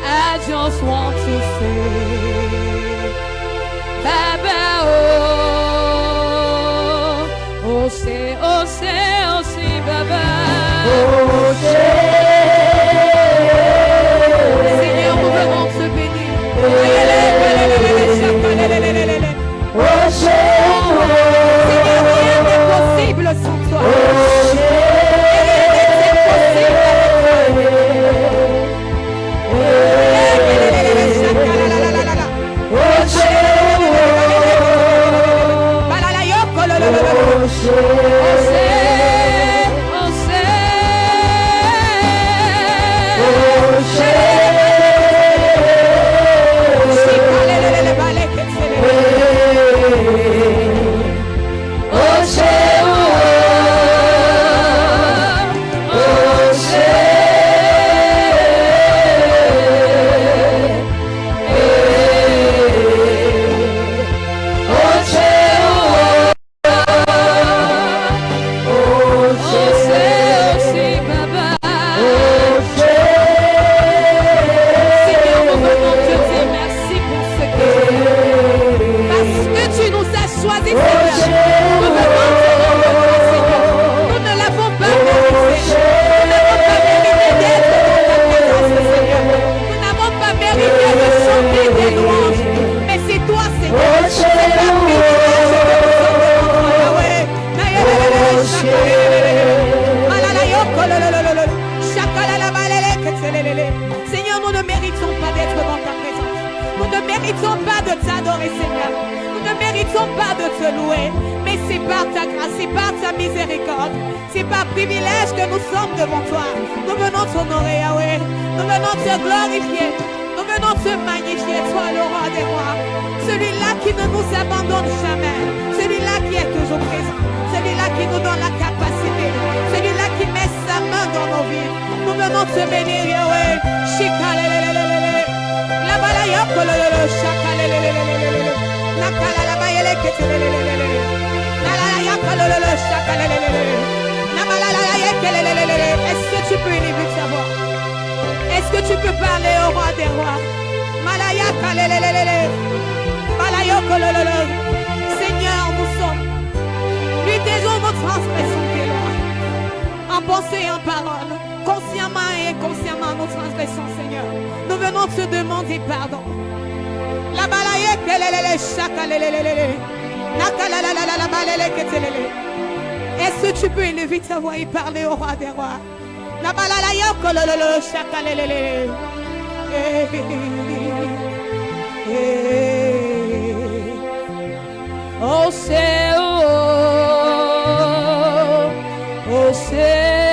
I just want to say, Baba, oh, say, Baba, Seigneur, nous venons te bénir. Seigneur, rien n'est possible sans toi. Seigneur, nous ne méritons pas d'être dans ta présence. Nous ne méritons pas de t'adorer, Seigneur. Nous ne méritons pas de te louer. Mais c'est par ta grâce, c'est par ta miséricorde. C'est par privilège que nous sommes devant toi. Nous venons t'honorer, Yahweh. Nous venons te glorifier. Nous venons te magnifier, toi le roi des rois. Celui-là qui ne nous abandonne jamais. Celui-là qui est toujours présent. Celui-là qui nous donne la capacité. Celui-là qui met sa main dans nos vies. Nous venons te bénir, Yahweh. Shikalelelelele. La balayoko, shakalelelelele. Nakala la bayele ketelelelele. Nalayaka, shakalelelele. Namalala yekelelelele. Est-ce que tu peux élever ta voix? Est-ce que tu peux parler au roi des rois? Malayaka, lelelelele. Balayoko, lelele. Seigneur, nous sommes. Lui taisons nos transgressions, tes lois. En pensée et en parole, consciemment et inconsciemment nos transgressions, Seigneur. Nous venons te demander pardon. La balaye kelelele shaka lelelele. Nakala la la la la balele ketelele. Est-ce que tu peux élever ta voix et parler au roi des rois? La balaye kolololo shaka lelele. Oh c'est oh c'est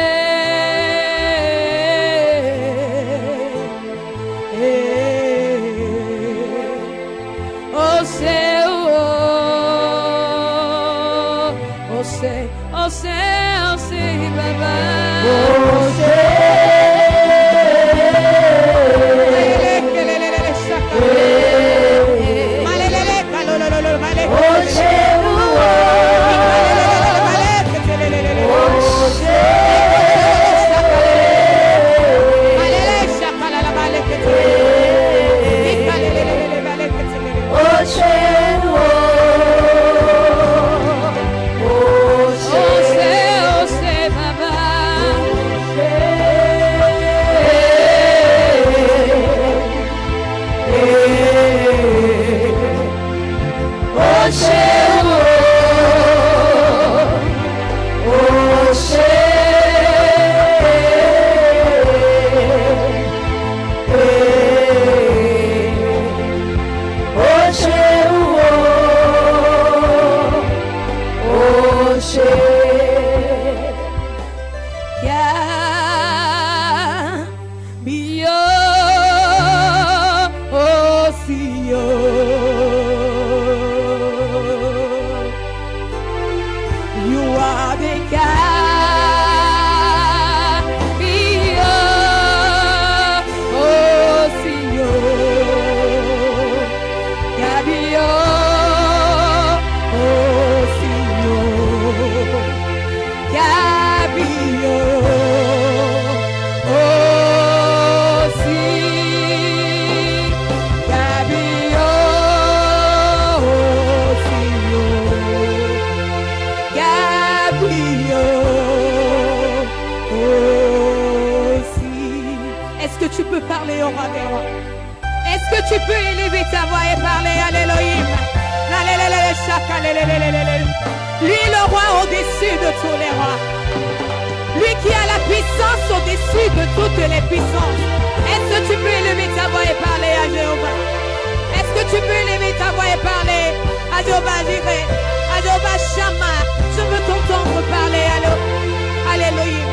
Est-ce que tu peux parler au roi des rois? Est-ce que tu peux élever ta voix et parler à l'Élohim? Lui le roi au-dessus de tous les rois. Lui qui a la puissance au-dessus de toutes les puissances. Est-ce que tu peux élever ta voix et parler à Jéhovah? Est-ce que tu peux élever ta voix et parler à Jéhovah Jireh, à Jéhovah Shammah? Je veux t'entendre parler à l'Élohim.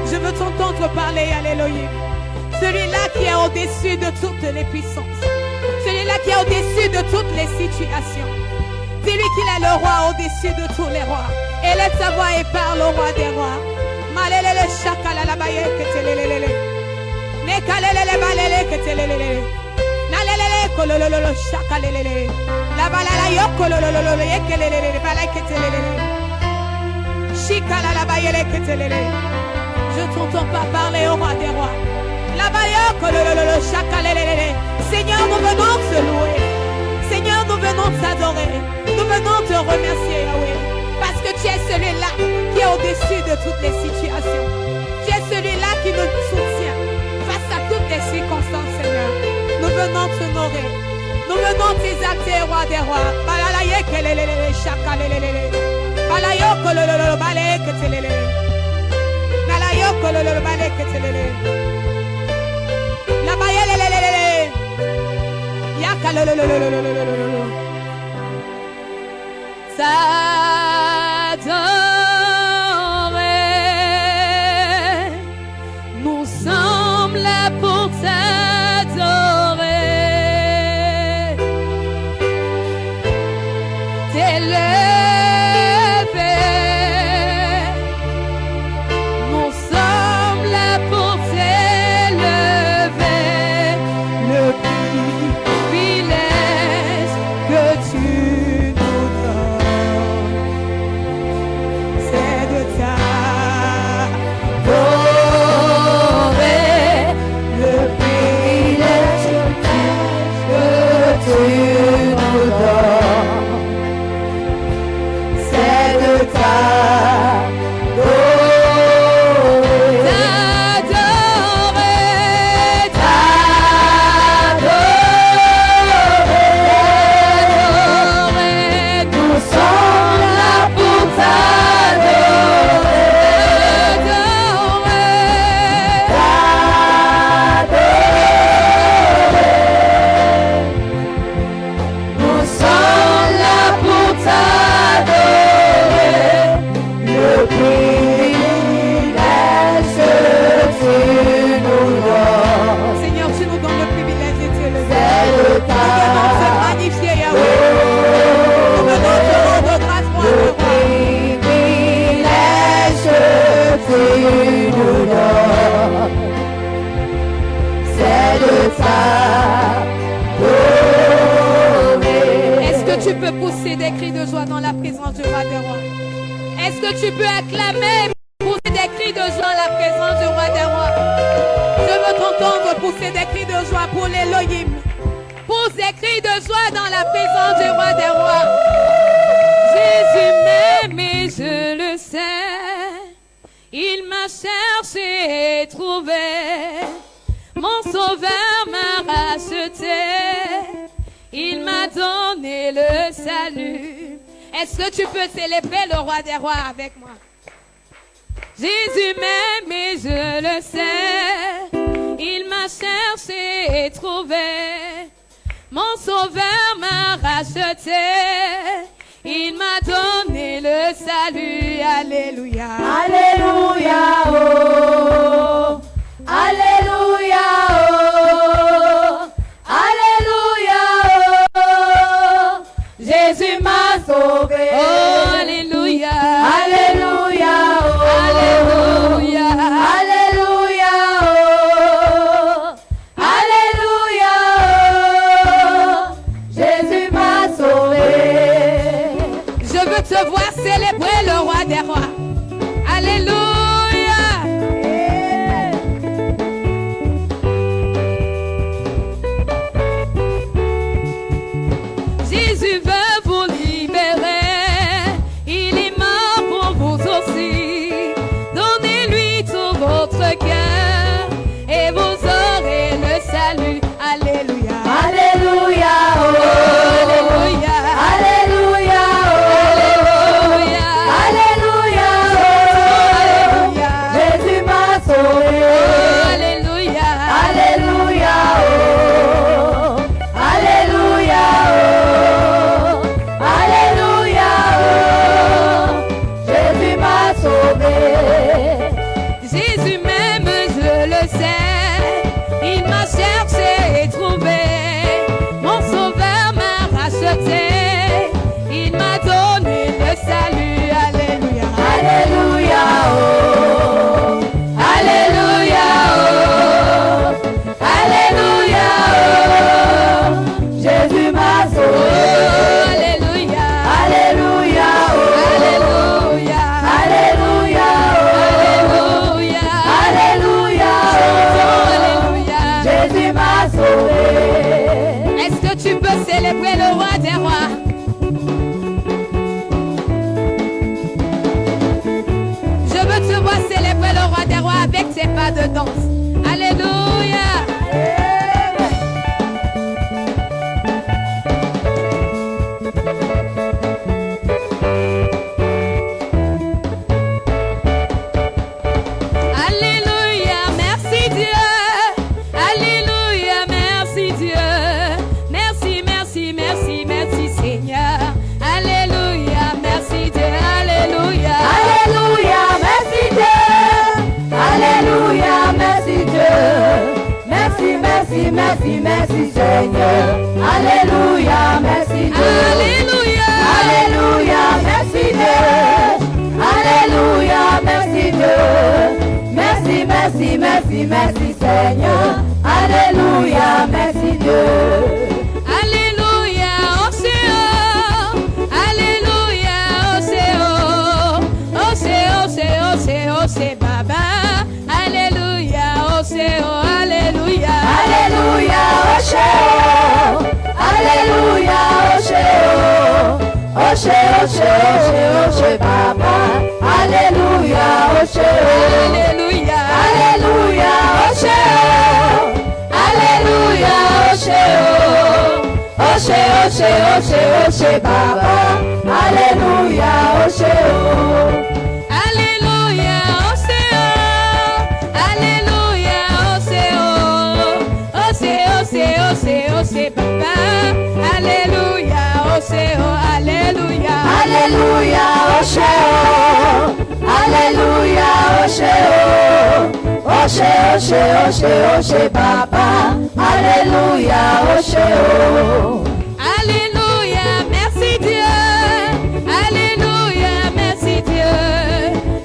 Je veux t'entendre parler à l'Élohim. Celui-là qui est au-dessus de toutes les puissances. Celui-là qui est au-dessus de toutes les situations. Dis-lui qu'il est le roi au-dessus de tous les rois. Élève ta voix et parle au roi des rois. Malelele shakala la baye ketelelele. Nekalelele balele ketelelele. Nalelele kolololo shakalelele. La balala yokolololo yekelelele balay ketelelele. Shikala la baye ketelelele. Je t'entends pas parler au roi des rois. La baye kolololo shakalelele. Seigneur, nous venons te louer. Seigneur, nous venons t'adorer. Nous venons te remercier, Yahweh. Parce que tu es celui-là qui est au-dessus de toutes les situations. Tu es celui-là qui nous soutient face à toutes les circonstances, Seigneur. Nous venons t'honorer. Nous venons t'exalter, roi des rois. Balalaye kelelele shakalelele. Balayo kolololo bale ketelele. Balayo kolololo bale ketelele. La bayelelelele. Yakalolololololololo. T'adorer, nous sommes là pour t'adorer, t'élever, nous sommes là pour t'élever, le privilège que tu nous donnes, c'est de t'adorer, le privilège que tu nous donnes. joie dans la présence du roi des rois. Est-ce que tu peux acclamer, pousser des cris de joie dans la présence du roi des rois? Je veux t'entendre pousser des cris de joie pour l'Élohim. Pousse des cris de joie dans la présence du roi des rois. Jésus m'aime et je le sais. Il m'a cherché et trouvé. Mon sauveur m'a racheté. Il m'a donné le salut. Est-ce que tu peux célébrer le roi des rois avec moi? Jésus m'aime et je le sais. Il m'a cherché et trouvé. Mon sauveur m'a racheté. Il m'a donné le salut. Alléluia. Alléluia. Oh. Alléluia. Oh. Alléluia. Oh. Jésus m'a sauvé. Oh, alléluia. Alléluia. Oh. Alléluia. Alléluia. Oh. Alléluia. Oh. Jésus m'a sauvé. Je veux te voir célébrer le roi des rois. Alléluia. Jésus veut vous libérer. Il est mort pour vous aussi. Donnez-lui tout votre cœur et vous aurez le salut. Alléluia. Alléluia. Oh. Alléluia. Alléluia. Oh. Alléluia. Alléluia. Alléluia. Jésus m'a sauvé. Alléluia. Alléluia. Oh. Alléluia. Oh. Alléluia. Oh. Jésus m'a sauvé. Jésus m'aime, je le sais. Il m'a cherché et trouvé. Mon sauveur m'a racheté. Il m'a donné le salut. Alléluia. Alléluia. Oh. Alléluia. Oh. Alléluia. Oh. Jésus m'a Oh, sauvé. alléluia. Alléluia. Oh. Alléluia. Alléluia. Oh. Alléluia. Alléluia. Oh, Oh. alléluia. Jésus m'a sauvé. Est-ce que tu peux célébrer le roi des rois? Je veux te voir célébrer le roi des rois avec tes pas de danse. Alléluia. Alléluia, merci Dieu. Alléluia, merci Dieu. Merci, merci, merci, merci Seigneur. Alléluia, merci Dieu. Alléluia. Alléluia. Merci Dieu. Alléluia. Merci Dieu. Merci, merci, merci, merci Seigneur. Alléluia. Merci Dieu. Alléluia. Alléluia, merci Dieu. Alléluia, merci Dieu. Merci, merci, merci, merci Seigneur. Alléluia, merci Dieu. Alléluia, Océan. Alléluia, Océan. Océan, Océan, Océan, Océan, Baba. Alléluia, Océan. Alléluia. Alléluia, Océan. Alléluia, Océan. Océan, Océan, Océan, Océan, Baba. Alléluia, Océan. Alléluia. Alléluia, Océan. Alléluia, Océan. Océan, Océan, Océan, Océan, Baba. Alléluia, Océan. Alléluia, Océan. Alléluia, Océan. Océan, Océan, Océan, Océan, Papa. Alléluia, Océan. Alléluia. Alléluia, Océan. Alléluia, Océan. Océan, Océan, Océan, Océan, Baba. Alléluia, Océan. Alléluia, merci Dieu. Alléluia, merci Dieu.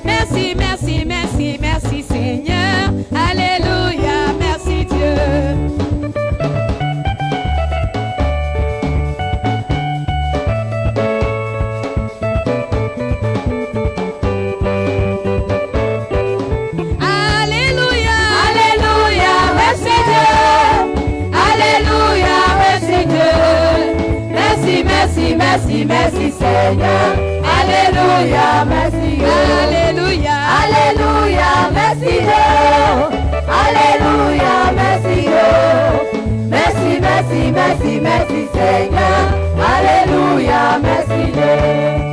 Merci, merci, merci, merci Seigneur. Alléluia, merci Dieu. merci, merci Seigneur. Alléluia, merci Dieu. Alléluia. Alléluia, merci Dieu. Alléluia, merci Dieu. Merci, merci, merci, merci Seigneur. Alléluia, merci Dieu.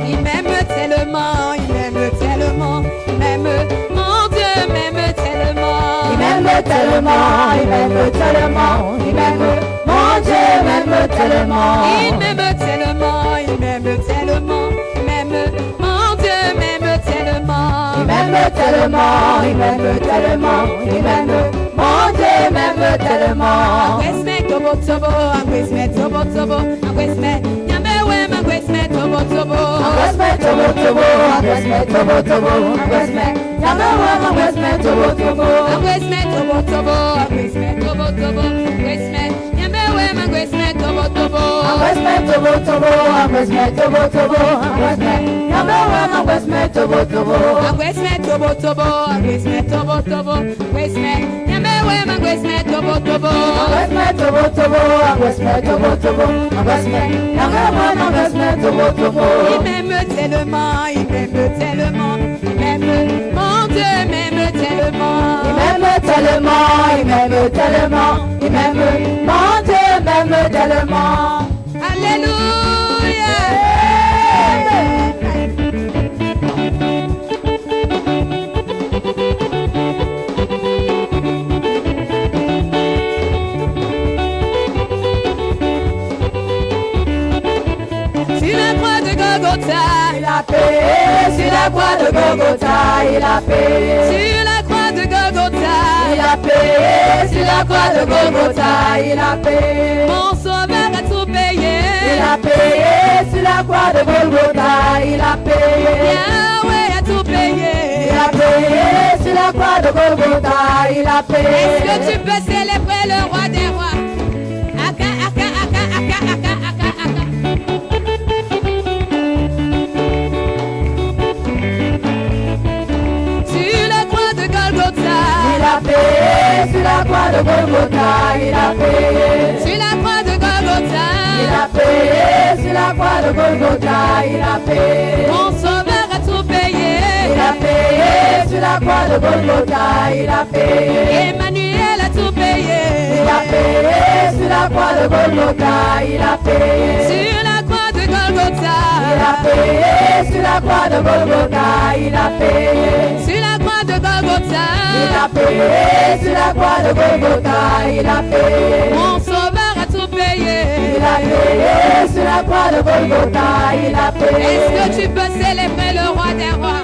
Il m'aime tellement, il m'aime tellement, il m'aime, mon Dieu m'aime tellement. Il m'aime tellement, il m'aime tellement, il m'aime, mon Dieu m'aime tellement. Il m'aime tellement, il m'aime tellement, il m'aime, mon Dieu m'aime tellement. Il m'aime tellement, il m'aime tellement, il m'aime, mon Dieu m'aime tellement. Agresme tobo tobo, agresme tobo tobo, agresme nyamewe agresme tobo tobo. Agresme tobo tobo, agresme tobo tobo, agresme nyamewe agresme tobo tobo. Agresme tobo tobo, agresme tobo tobo, agresme nyamewe agresme tobo tobo. Agresme tobo tobo, agresme tobo tobo, agresme nyamewe agresme tobo tobo. Agresme tobo tobo, agresme tobo tobo, agresme nyamewe agresme tobo tobo. Agresme tobo tobo, agresme tobo tobo, agresme nyamewe agresme tobo tobo. Il m'aime tellement, il m'aime tellement, il m'aime, mon Dieu m'aime tellement. Il m'aime tellement, il m'aime tellement, il m'aime, mon Dieu m'aime tellement. Alléluia. Sur la croix de Golgotha, Il a payé sur la croix de Golgotha, il a payé. sur la croix de Golgotha, Il a payé sur la croix de Golgotha, il a payé. mon sauveur a tout payé. Il a payé sur la croix de Golgotha, il a payé. Yahweh a tout payé. Il a payé sur la croix de Golgotha, il a Est-ce que payé. tu peux célébrer le roi des rois? Aka, aka, aka, aka, aka, aka, aka. Sur la croix de Golgotha, Il a payé sur la croix de Golgotha, il a payé. sur la croix de Golgotha, Il a payé sur la croix de Golgotha, il a payé. mon sauveur a tout payé. Il a payé sur la croix de Golgotha, il a payé. Emmanuel a tout payé. Il a payé sur la croix de Golgotha, il a payé. Sur la croix de Golgotha, Il a payé sur la croix de Golgotha, il a payé. sur la croix de Golgotha, Il a payé sur la croix de Golgotha, il a payé. mon sauveur a tout payé. Il a payé sur la croix de Golgotha, il a payé. Est-ce que tu peux célébrer le roi des rois?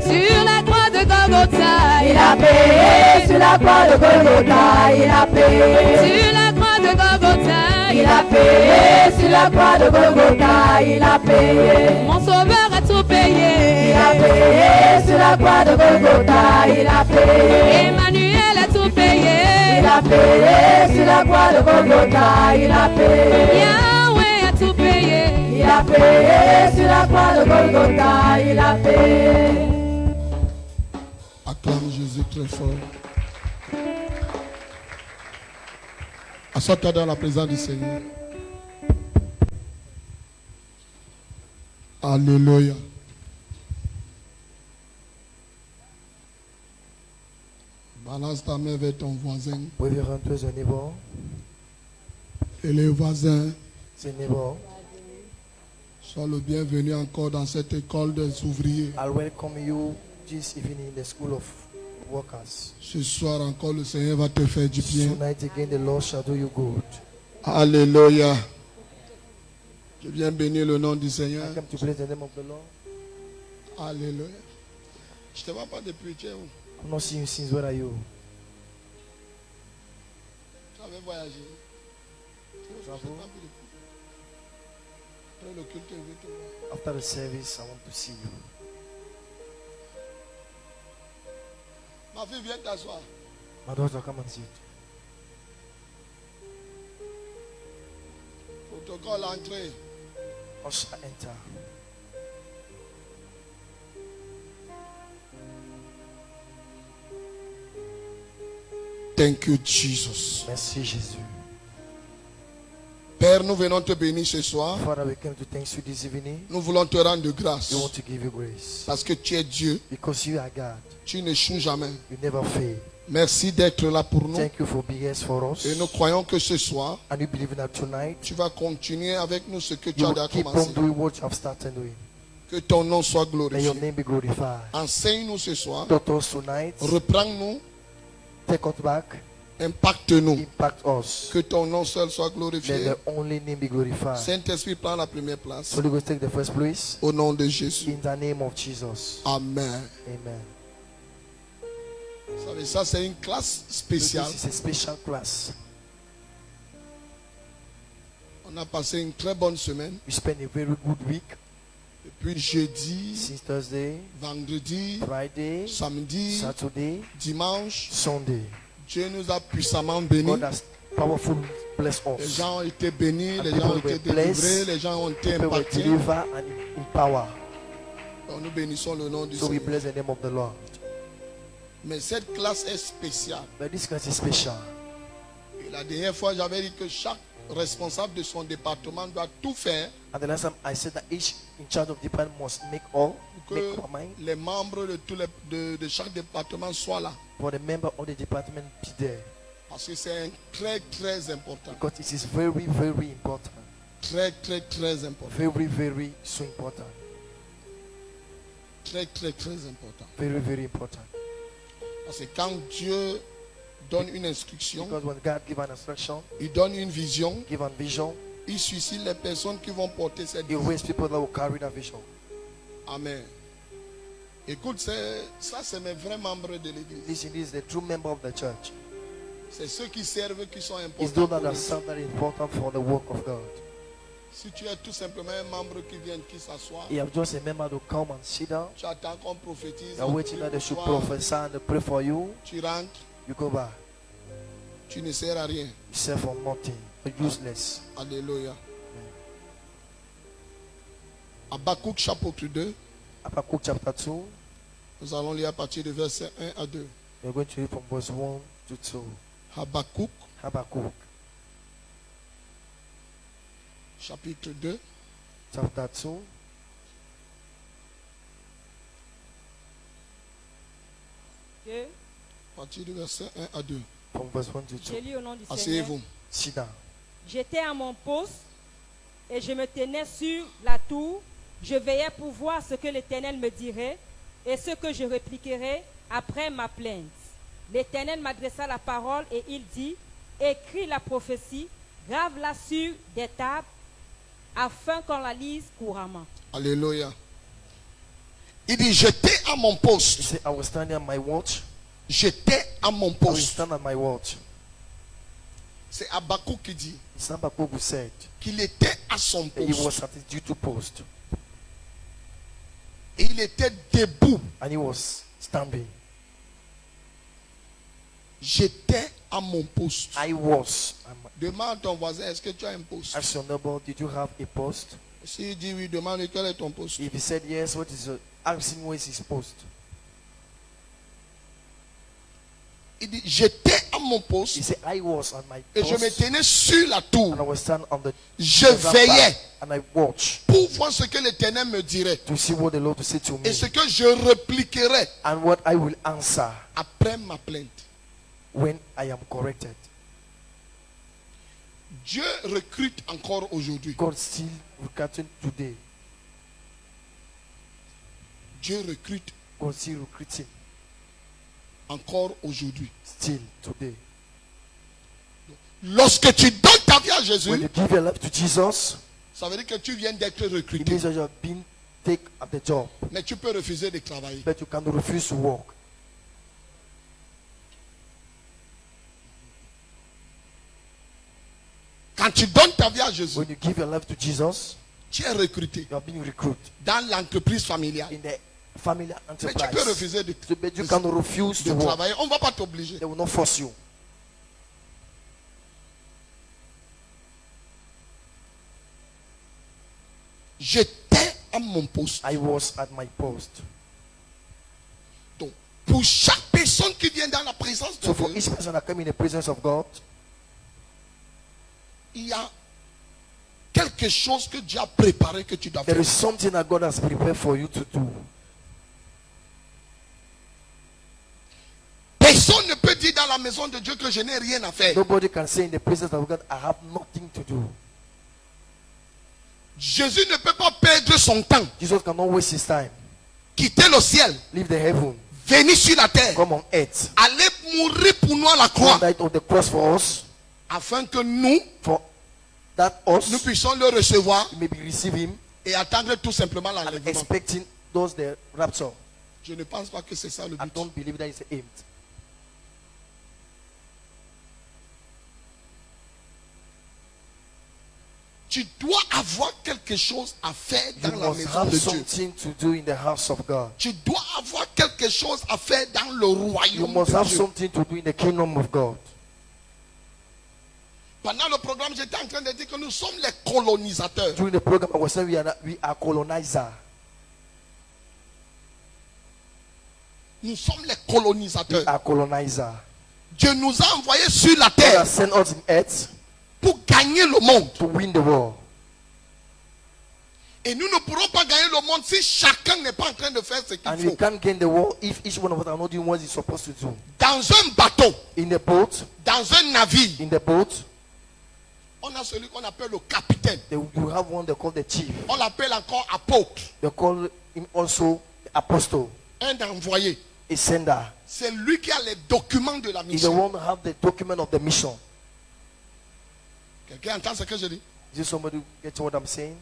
Sur la croix de Golgotha, Il a payé sur la croix de Golgotha, il a payé. sur la croix de Golgotha, Il a payé sur la croix de Golgotha, il a payé. mon sauveur a tout payé. Il a payé sur la croix de Golgotha, il a payé. Emmanuel a tout payé. Il a payé sur la croix de Golgotha, il a payé. Yahweh a tout payé. Il a payé sur la croix de Golgotha, il a payé. Acclame Jésus très fort. Assois-toi dans la présence du Seigneur. Alléluia. Balance ta main vers ton voisin. Wave your hand towards your neighbor. Et les voisins, Say, neighbor, sois le bienvenu encore dans cette école des ouvriers. I'll welcome you this evening in the school of workers. Ce soir encore, le Seigneur va te faire du bien. Tonight again, the Lord shall do you good. Alléluia. Je viens bénir le nom du I Seigneur. come to bless the name of the Lord. Alléluia. Je ne te vois pas depuis tu es où? I've not seen you since. Where are you? Tu avais voyagé. Travel. Après le culte, je vais te voir. After the service, I want to see you. Ma fille, viens t'asseoir. My daughter, come and sit. Protocole entrée. Usher, enter. Thank you, Jesus. Merci Jésus. Père, nous venons te bénir ce soir. Father, we came to thank you this evening. Nous voulons te rendre grâce. We want to give you grace. Parce que tu es Dieu. Because you are God. Tu n'échoues jamais. You never fail. Merci d'être là pour nous. Thank you for being here for us. Et nous croyons que ce soir, And we believe that tonight, tu vas continuer avec nous ce que tu you as will déjà keep on commencé. doing what you have started doing. Que ton nom soit May your glorifié. name be glorified. Enseigne-nous ce soir. Taught us tonight. Reprends-nous. Take us back. Impacte-nous. Impact us. Que ton nom seul soit Let glorifié. the only name be glorified. Saint-Esprit, prend la première place. Holy Ghost, take the first place. Au nom de Jésus. In the name of Jesus. Amen. Amen. Vous savez, ça c'est une classe So spéciale. this is a special class. On a passé une très bonne semaine. We spent a very good week. Depuis jeudi, Since Thursday, vendredi, Friday, samedi, Saturday, dimanche. Sunday. Dieu nous a puissamment bénis. God has powerfully blessed Les us. gens ont été bénis, And les gens ont people été were blessed. délivrés, les gens ont été People were impactés. delivered and empowered. Donc, nous bénissons le nom du So we Seigneur. bless the name of the Lord. Mais cette classe est spéciale. But this class is special. Et la dernière fois, j'avais dit que chaque responsable de son département doit tout faire And the last time I said that each in charge of department must make all, pour make que up mind les membres de chaque département soient là. for the member of the department be there. Parce que c'est très, très important. Because it is very, very important. Très, très, très important. Very, very so important. Très, très, très important. Very, very important. Parce que quand Dieu donne une instruction, Because when God gives an instruction, il donne une vision, give a vision, il suscite les personnes qui vont porter cette He vision. raise people that will carry that vision. Amen. Écoute, ça c'est mes vrais membres de l'église. This is the true member of the church. C'est ceux qui servent qui sont It's importants. those pour that are l'église. some that are important for the work of God. Si tu es tout simplement un membre qui vient, qui s'assoit, You have just a member to come and sit down. tu attends qu'on prophétise, You're on waiting prie that they pour should toi, prophesy and they pray for you. tu rentres, You go back. tu ne sers à rien. You serve for nothing. You're useless. Alléluia. Habakkuk chapitre 2, Habakkuk chapter 2. nous allons lire à partir de verset 1 à 2. We're going to read from verse 1 to 2. Habakkuk Habakkuk chapitre 2, chapter 2. Dieu, à partir du verset 1 à 2. From verse 1 to je 2. lis au nom du Seigneur. Asseyez-vous. Sit down. J'étais à mon poste et je me tenais sur la tour. Je veillais pour voir ce que l'Éternel me dirait et ce que je répliquerais après ma plainte. L'Éternel m'adressa la parole et il dit, écris la prophétie, grave-la sur des tables afin qu'on la lise couramment. Alléluia. Il dit, j'étais à mon He poste. said, I was standing at my watch. J'étais à mon I was poste. standing at my watch. C'est Habakkuk qui dit It's Habakkuk who said qu'il était à son that he was poste. at his duty post. Et il était debout. And he was standing. J'étais à mon poste. I was. Demande à ton voisin, est-ce que tu as un poste? Ask your neighbor, did you have a post? S'il dit oui, demande quel est ton poste. If he said yes, what is your, ask him where is his post? Il dit, j'étais à mon He poste said, I was on my et je me post. tenais sur la And I tour. was standing on the Je rampart, veillais and I watched pour voir ce que l'Éternel me dirait to see what the Lord will say to me et ce que je répliquerai and what I will answer après ma plainte. when I am corrected. Dieu recrute encore aujourd'hui. God still recruiting today. Dieu recrute God still recruiting encore aujourd'hui. still today. Lorsque tu donnes ta vie à Jésus, When you give your life to Jesus, ça veut dire que tu viens d'être it recruté. means that you have been taken at the job, Mais tu peux refuser de travailler. but you can refuse to work. Quand tu donnes ta vie à Jésus, When you give your life to Jesus, tu es recruté you have been recruited dans l'entreprise familiale. in the family Mais tu peux enterprise. refuser de So, but you can refuse de to work. travailler. On ne va pas t'obliger. They will not force you. J'étais à mon poste. I was at my post. Donc, pour chaque personne qui vient dans la présence de So for Dieu, each person that come in the presence of God, il y a quelque chose que Dieu a préparé que tu dois there faire. is something that God has prepared for you to do. Personne ne peut dire dans la maison de Dieu que je n'ai rien à faire. Nobody can say in the presence of God, I have nothing to do. Jésus ne peut pas perdre son temps, Jesus cannot waste his time. quitter le ciel, Leave the heaven, venir sur la terre, come on earth, aller mourir pour nous à la croix, died on the cross for us, afin que nous for that us, puissions le recevoir we may be receive him, et attendre tout simplement and l'enlèvement. expecting those the rapture. Je ne pense pas que c'est ça le I but. don't believe that is aimed. Tu dois avoir quelque chose à faire You dans la must maison have de Dieu. something to do in the house of God. Tu dois avoir quelque chose à faire dans le You royaume must de have Dieu. something to do in the kingdom of God. Pendant le programme, j'étais en train de dire que nous sommes les colonisateurs. During the program, I was saying we are colonizer. Nous sommes les We colonisateurs. are colonizer. Dieu nous a envoyés sur la God terre has sent us in earth pour gagner le monde. to win the world. Et nous ne pourrons pas gagner le monde si chacun n'est pas en train de faire ce qu'il And we faut. can't gain the world if each one of us are not doing what he's supposed to do. Dans un bateau, In the boat, dans un navire, in the boat, on a celui qu'on appelle le capitaine. you have one they call the chief. On l'appelle encore apôtre, They call him also the apostle, un envoyé. a sender. C'est lui qui a les documents de la He's the mission. one who have the document of the mission. Quelqu'un entend ce que je dis? Is this somebody get what I'm saying?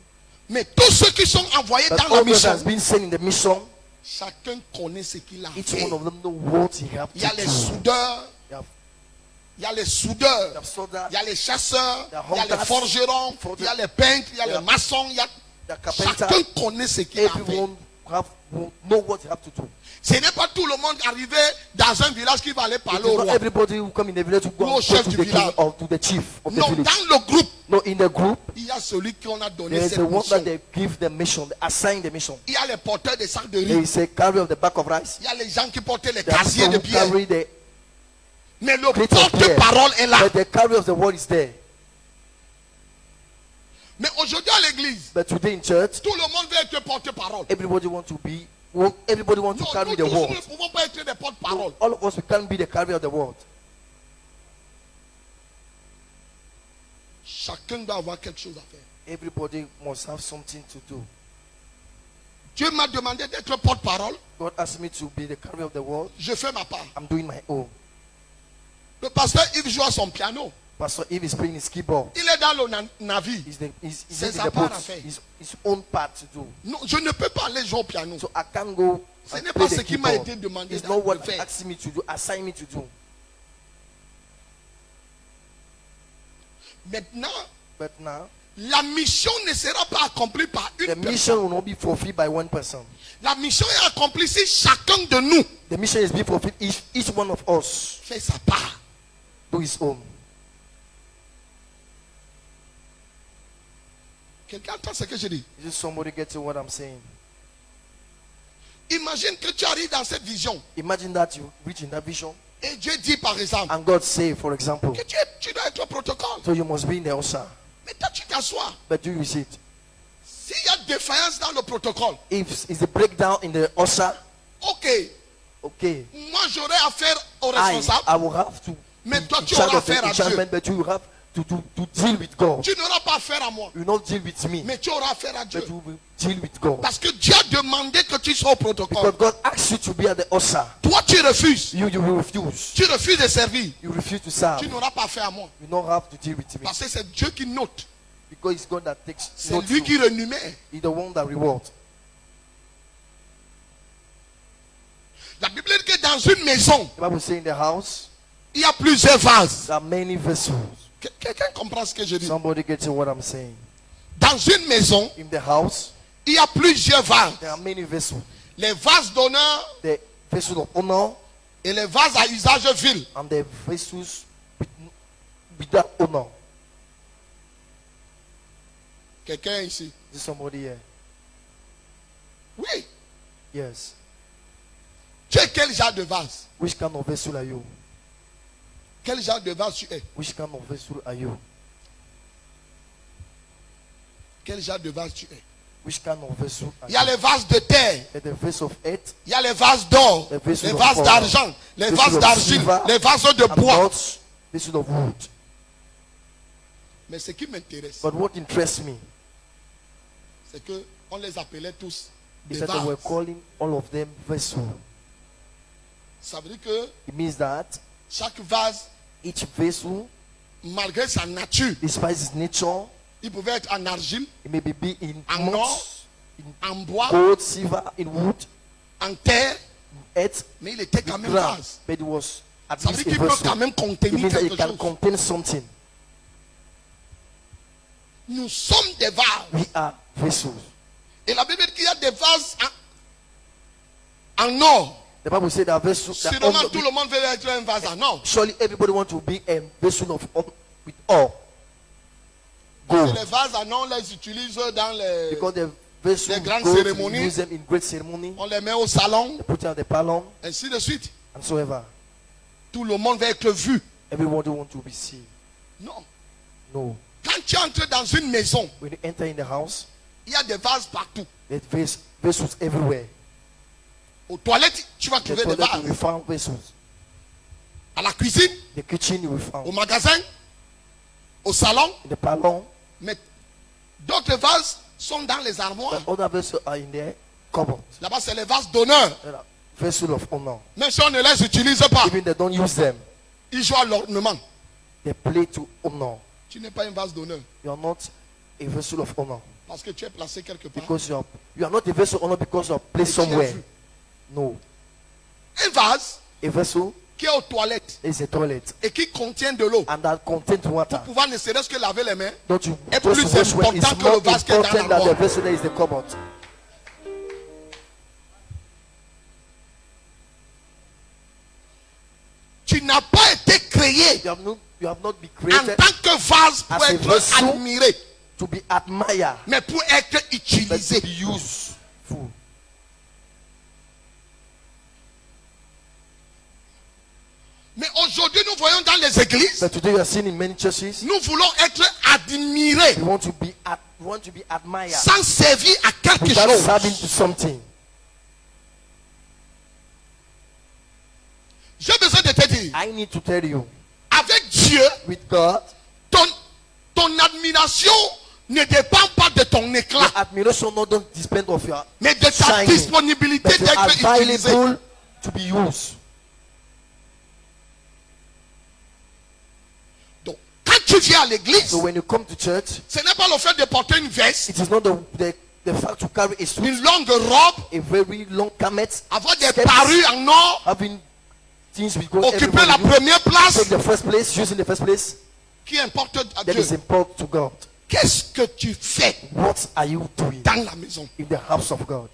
Mais tous ceux qui sont envoyés But dans la all those mission, has been sent in the mission, chacun connaît ce qu'il a each fait. one of them know what he have Il y a to les do. soudeurs, They have, il y a les they soudeurs, have soldiers, il y a les chasseurs, The il y a les hunters, forgerons, il y a les peintres, il y a Yeah. les maçons. Il y a... the carpenter. Chacun connaît ce qu'il a fait. Everyone will know what they have to do. Ce n'est pas tout le monde arrivé dans un village qui va aller It parler is au not roi. everybody who come in the village to go Ou au and chef go to du the king village. or to the chief of the Non, village. dans le groupe, No, in the group, il y a celui qu'on a donné there is cette the one mission. that they give the mission, they assign the mission. Il y a les porteurs des sacs de There riz. is a carrier of the back of rice. Il y a les gens qui portaient les There are casiers people de who bière. carry the Mais le crate of beer. porte-parole est là. But the carrier of the word is there. Mais aujourd'hui à l'église, But today in church, tout le monde veut être porte-parole. everybody want to Non, carry nous the tous word. ne pouvons pas être des porte-parole. All of us, we can't be the carrier of the word. Chacun doit avoir quelque chose à faire. Everybody must have something to do. Dieu m'a demandé d'être porte-parole. God asked me to be the carrier of the word. Je fais ma part. I'm doing my own. Le pasteur Yves joue à son piano. Pastor Eve is playing his keyboard. Il est dans le navire. He's C'est in sa the part boat. à faire. His own part to do. Non, je ne peux pas aller jouer au piano. So I can't go Ce and n'est play pas ce the qui m'a keyboard. été demandé It's de not what faire. asked me to do, assigned me to do. Maintenant, But now, la mission ne sera pas accomplie par the une mission personne. will not be fulfilled by one person. La mission est accomplie si chacun de nous The mission is being fulfilled each one of us fait sa part. do his own. Quelqu'un entend ce que je dis? Is this somebody getting what I'm saying? Imagine que tu arrives dans cette vision Imagine that you reach in that vision et Dieu dit par exemple and God say, for example, que tu dois être au protocole. so you must be in the usher. Mais toi tu t'assois. But do you see it? S'il y a défaillance dans le protocole, If it's a breakdown in the usher, ok, okay, moi j'aurai affaire au responsable. I will have to Mais be toi, in tu charge auras of the affaire à Dieu. enchantment, but you have to deal with God. Tu n'auras pas affaire à moi, You not deal with me, mais tu auras affaire à Dieu. but you will deal with God. Parce que Dieu a demandé que tu sois au protocole. Because God asks you to be at the usher. Toi tu refuses. You will refuse. Tu refuses de servir. You refuse to serve. Tu n'auras pas affaire à moi. You don't have to deal with me. Parce que c'est Dieu qui note. Because it's God that takes C'est note lui you. qui renumère. He's the one that rewards. La Bible dit que dans une maison, The Bible says in the house, il y a plusieurs vases. there are many vessels. Quelqu'un comprend ce que je dis? Somebody gets what I'm saying. Dans une maison, In the house, il y a plusieurs vases. there are many vessels. Les vases d'honneur The vessels of honor et les vases à usage vil. and the vessels without honor. Quelqu'un ici. Is somebody here? Oui. Yes. Tu es quel genre de vase? Which kind of vessel are you? Quel genre de vase tu es? Which kind of vessel are you? Quel genre de vase tu es? Which kind of vessel are Il y a you? les vases de terre. And the vessel of earth, Il y a les vases d'or. the vessel Les of vases gold, d'argent. Les vessel vases of d'argile. silver, Les vases de and bois. pots, vessel of wood. Mais ce qui m'intéresse, But what interests me c'est que on les appelait tous is des that they were vases. calling all of them vessel. Ça veut dire que It means that chaque vase, each vessel, malgré sa nature, despite its nature, il pouvait être en argile, it may be in En moss, or, in en bois, gold, silver, in wood, en terre, earth, mais il était quand même ground, vase. but it was at Ça veut least dire a qu'il peut quand vessel. même It contenir means that it quelque can chose. contain something. Nous sommes des vases. We are vessels. Et la Bible dit qu'il y a des vases en or. The Bible said that vessels. that Sûrement all- tout le monde veut être un vase en or. surely everybody wants to be a vessel of with all Et gold. les vases en or, on les utilise dans les... Because the vessels Les of grandes gold, cérémonies. we use them in great ceremony. On les met au salon, They put it on the pylon ainsi de suite. and so ever. Tout le monde va être vu. Everybody wants to be seen. Non. No. Quand tu entres dans une maison, When you enter in the house, il y a des vases partout. there's vessels everywhere. Aux toilettes, tu vas The trouver des toilet you will vases. find vessels. À la cuisine, The kitchen you will au find. magasin, au salon. In the pylon, Mais d'autres vases sont dans les armoires. but other vessels are in the cupboard. Là-bas, c'est les vases d'honneur. They are vessels of honor. Même si on ne les utilise pas, Even they don't use them, ils jouent à l'ornement. they play to honor. Tu n'es pas un vase d'honneur You are not a vessel of honor. parce que tu es placé quelque part. Because you are not a vessel of honor because you are placed Et tu es somewhere. vu. No. Un vase A vessel qui est aux toilettes is a toilet et qui contient de l'eau and that contains water. pour pouvoir ne serait-ce que laver les mains. Don't you est just plus wash when important it's que le more vase qui est dans important than l'armoire. the vessel that is the cupboard. Tu n'as pas été créé You have not been en created tant que vase pour as a être vessel. admiré, to be admired, mais pour être but to utilisé. be useful. Mais aujourd'hui, nous voyons dans les églises, But today you are seeing in many churches, nous voulons être admirés we want to be admired sans servir à quelque without chose. serving to something. J'ai besoin de te dire, I need to tell you, avec Dieu, with God, ton admiration ne dépend pas de ton éclat, your admiration not don't depend of your mais de ta shining, disponibilité but you are d'être utilisé. available to be used. Donc, quand tu viens à l'église, So when you come to church, ce n'est pas le fait de porter une veste, it is not the fact to carry a suit, une longue robe, a very long garment, avoir des skirts, parures en or, having things we go occuper everybody la do, première place, take the first place, using the first place, qui importe à that Dieu. is important to God. Qu'est-ce que tu fais What are you doing dans la maison? in the house of God?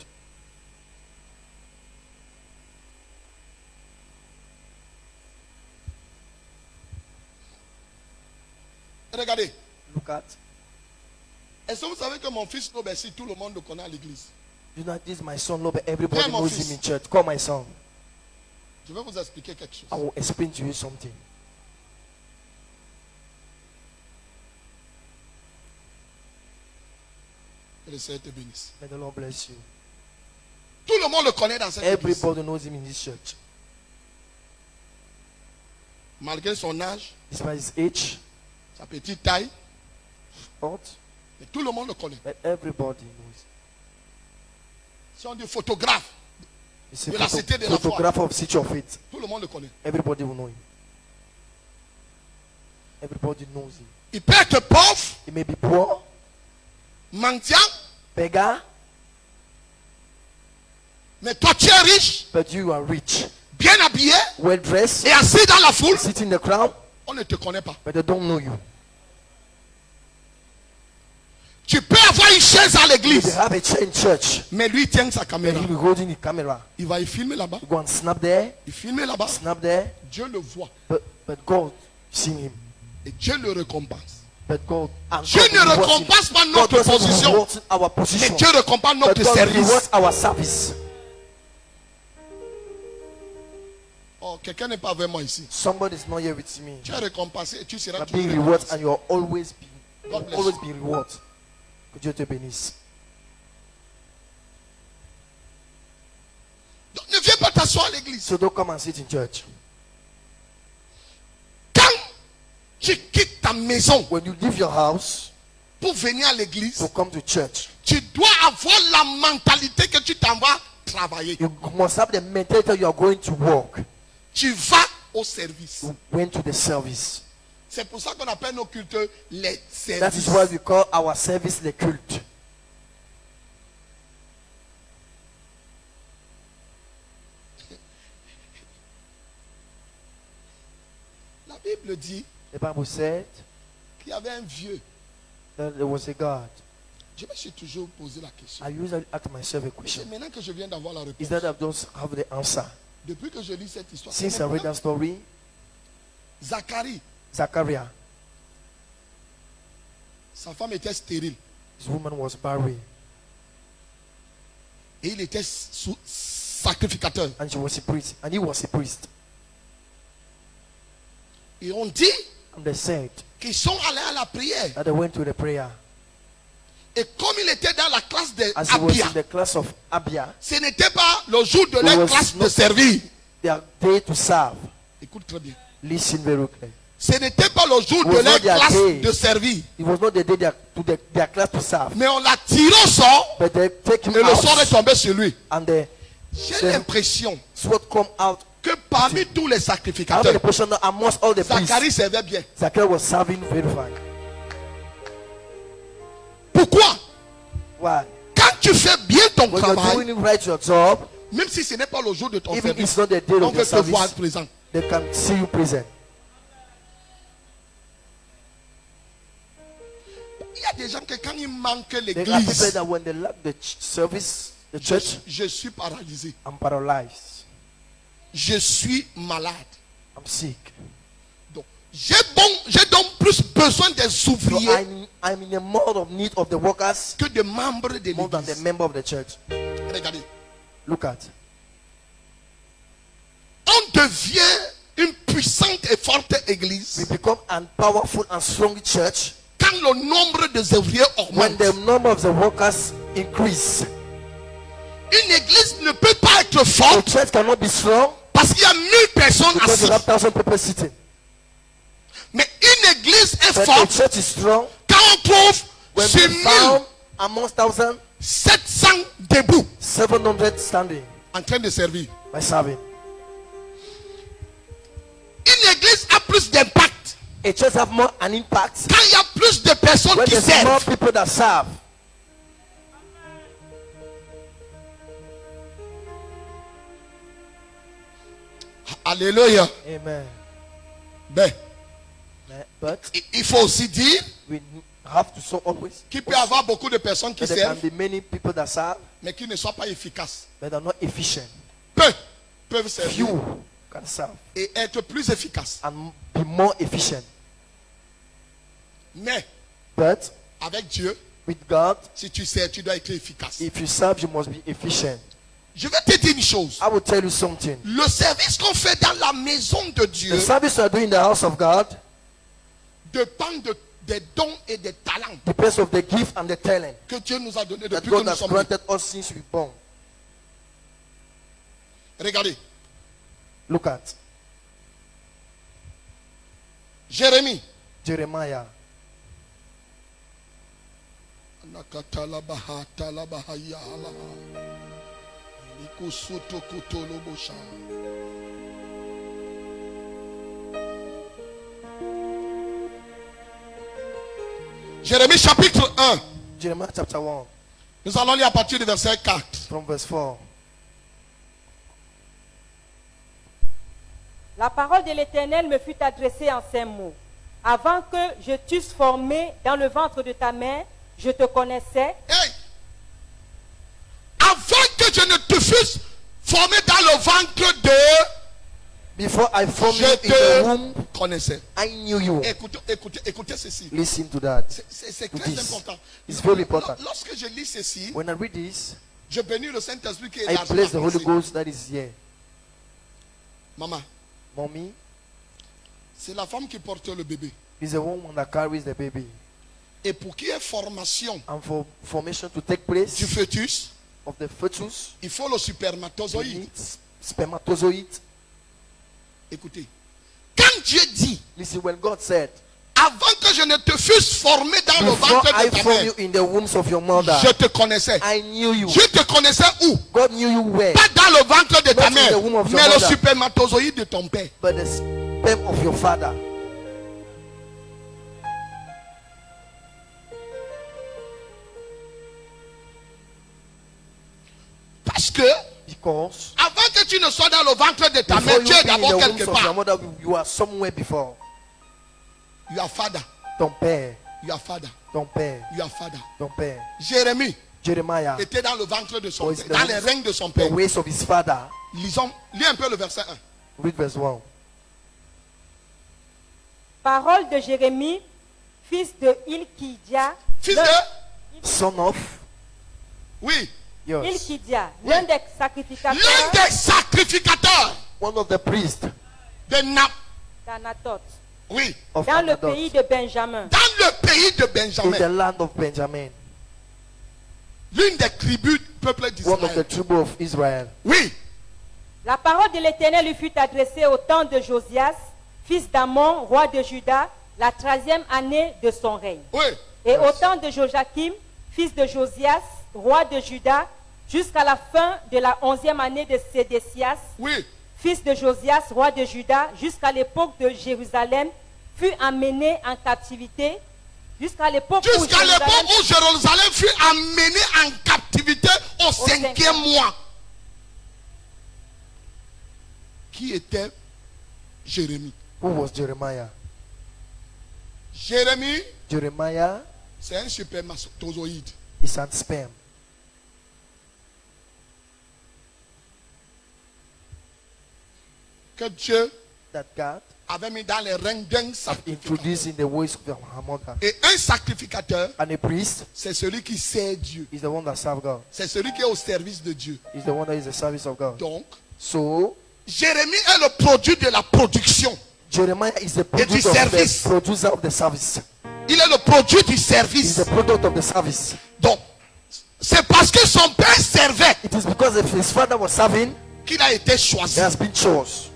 Regardez. Look at. Est-ce que vous savez que mon fils Robert, tout le monde le connaît à l'église? You know, this is my son, Lord, but everybody Viens, mon knows fils. him in church. Call my son. Je vais vous expliquer quelque chose. I will explain to you something. Que le Seigneur te bénisse. May the Lord bless you. Tout le monde le connaît dans cette église. Everybody knows him in this church. Malgré son âge, Despite his age, sa petite taille, but mais tout le monde le connaît. everybody knows. Si on dit photographe, He's a De la cité de la foi. photographer of City of Faith. tout le monde le connaît. Everybody will know him. Everybody knows him. Il peut être pauvre, He may be poor, mendiant, beggar, mais toi tu es riche, but you are rich, bien habillé well dressed, et assis dans la foule. sitting in the crowd, On ne te connaît pas. but they don't know you. Tu peux avoir une chaise à You may l'église, have a chair in church, mais lui il tient sa and caméra. he will be holding the camera. Il va y filmer là-bas. You go and snap there, Il filme là-bas. snap there, Dieu le voit but God see him, et Dieu le récompense. But God, and Dieu God ne rewards him. récompense pas God notre doesn't position, reward our mais position, Dieu récompense but notre God service. rewards our service. Oh, quelqu'un n'est pas vraiment ici. Somebody is not here with me. Tu es récompensé et tu You seras are toujours being rewarded récompensé. and you are always being, God bless always you. being rewarded. Que Dieu te bénisse. Donc, ne viens pas t'asseoir à l'église. So don't come and sit in church. Quand tu quittes ta maison When you leave your house pour venir à l'église, to come to church, tu dois avoir la mentalité que tu t'en vas travailler. you must have the mentality that you are going to work. Tu vas au service. You went to the service. C'est pour ça qu'on appelle nos cultes les That is services. why we call our service the cult. La Bible dit The Bible said qu'il y avait un vieux. that there was a God. Je me suis toujours posé la question. I usually ask myself a C'est question. maintenant que je viens d'avoir la Is réponse. that I don't have the answer? Depuis que je lis cette histoire, Since I read that story, Zacharie, Zachariah, sa femme était stérile his woman was barren et il était sacrificateur. and she was a priest, and he was a priest. Et on dit And they said qu'ils sont allés à la prière. that they went to the prayer. Et comme il était dans la classe de As he was Abia, in the class of Abia, ce n'était pas le jour de It leur was classe de not- servir. their day to serve. Écoute très bien. Listen very clear. Ce n'était pas le jour It de was leur not their classe day. de servir. It was not the day their class to serve, Mais on l'a tiré au sort but they take him et le sort est out, tombé sur lui. and the J'ai l'impression sword come out. que parmi tous les I have the sacrificateurs, impression that amongst all the priests, Zacharie servait bien. Zachariah was serving very fine. Pourquoi? Why? Quand tu fais bien ton When you're travail, doing right your job, même si ce n'est pas le jour de ton even service, it's not the day on of veut your te voir service, présent. they can see you present. Il y a des gens que quand il manque There are people l'église, that when they lack the service, the church, je suis paralysé. I'm paralyzed. Je suis malade. I'm sick. Donc, j'ai donc plus besoin des So ouvriers I'm in a more of need of the workers que des membres de more than the l'église. member of the church. Regardez. Look at. On devient une puissante et forte église We become a powerful and strong church quand le nombre des ouvriers when augmente. the number of the workers increase. Une église ne peut pas être The forte church cannot be strong parce qu'il y a 1000 personnes because you assises. have 1,000 people sitting. Mais une église est But the forte church is strong quand on trouve when sur we 1000 found amongst 1,000, 700 debout 700 standing en train de servir. by serving. Une église a plus d'impact A church have more an impact quand il y a plus de personnes when qui there's more servent. people that serve. Alléluia. Amen. Ben, But il faut aussi dire we have to so always qu'il peut y avoir beaucoup de personnes qui that there can servent, be many people that serve mais qui ne soient pas efficaces. but are not efficient. Peu peuvent servir Few can serve et être plus efficaces. and be more efficient. Mais But avec Dieu, with God, si tu sers, tu dois être efficace. if you serve, you must be efficient. Je vais te dire une chose. I will tell you something. Le service qu'on fait dans la maison de Dieu The service you are doing in the house of God dépend des dons et des talents depends of the gift and the talent que Dieu nous a donnés that depuis que God nous has sommes nés. granted us since we born. Regardez, Look at Jérémie. Jeremiah. Jérémie chapitre 1. Jeremiah chapter 1 Nous allons lire à partir du verset 4. from verse 4. La parole de l'Éternel me fut adressée en ces mots. Avant que je t'eusse formé dans le ventre de ta mère, je te connaissais. Hey! Avant que je ne te fusse formé dans le ventre de... Before I formed Je you in te the womb, connaissais. I knew you. Écoutez ceci. Listen to that. C'est To très this. important. It's very important. Lorsque je lis ceci, When I read this, je bénis le Saint-Esprit qui est I là. bless the Holy Ghost that is here. Maman, Mommy c'est la femme qui porte le bébé. is the woman that carries the baby. Et pour qu'il y ait formation And for formation to take place du fœtus, of the fetus, il faut le you spermatozoïde. need spermatozoid. Écoutez, quand Dieu dit, Listen, when God said, avant que je ne te fusse formé dans le before ventre I de ta formed mère, you in the wombs of your mother, je te connaissais. I knew you. Je te connaissais où? God knew you where? Pas dans le ventre de ta Not in mère, the womb of your mais le mother. spermatozoïde de ton père. But the sperm of your father. Parce que Because avant que tu ne sois dans le ventre de ta before mère, you tu es be in d'abord the quelque wombs of your part. mother, you are somewhere before. Your father, Ton père, your father, ton père, your father. ton père. Jérémie Jeremiah était dans le ventre de son was père, in the dans les wombs- règnes de son the père. ways of his father. Lis un peu le verset 1. Read verse 1. Parole de Jérémie, fils de Ilkidia. Fils l'un- de... Son of Oui. yours. Ilkidia, l'un des sacrificateurs L'un des sacrificateurs One of the priests de Nap. d'Anatot, Oui. of dans le Anatot, pays de Benjamin. Dans le pays de in the Benjamin. land of Benjamin. L'une des tribus du peuple One of the d'Israël. tribes of Israel. Oui. La parole de l'Éternel lui fut adressée au temps de Josias, fils d'Amon, roi de Juda, la 13e année de son règne. Oui. Et au temps de Joachim, fils de Josias, roi de Juda, jusqu'à la fin de la 11e année de Sédécias, Oui. fils de Josias, roi de Juda, jusqu'à l'époque de Jérusalem, fut amené en captivité, jusqu'à l'époque où Jusqu'à l'époque Jérusalem où Jérusalem fut amené en captivité au 5e mois. Qui était Jérémie? Who was Jeremiah? Jérémie, Jeremiah c'est un spermatozoïde. is an sperm. Que Dieu That God avait mis dans les règnes d'un have sacrificateur. introduced in the ways of her mother. Et un sacrificateur, And a priest c'est celui qui sert Dieu. is the one that serves God. C'est celui qui est au service de Dieu. Is the one that is the service of God. Donc, So Jérémie est le produit de la production. Jeremiah is the Et du service. producer of the service. Il est le produit du He is service. the product of the service. Donc, c'est parce que son père servait It is because if his father was serving, qu'il a été he choisi. has been chosen.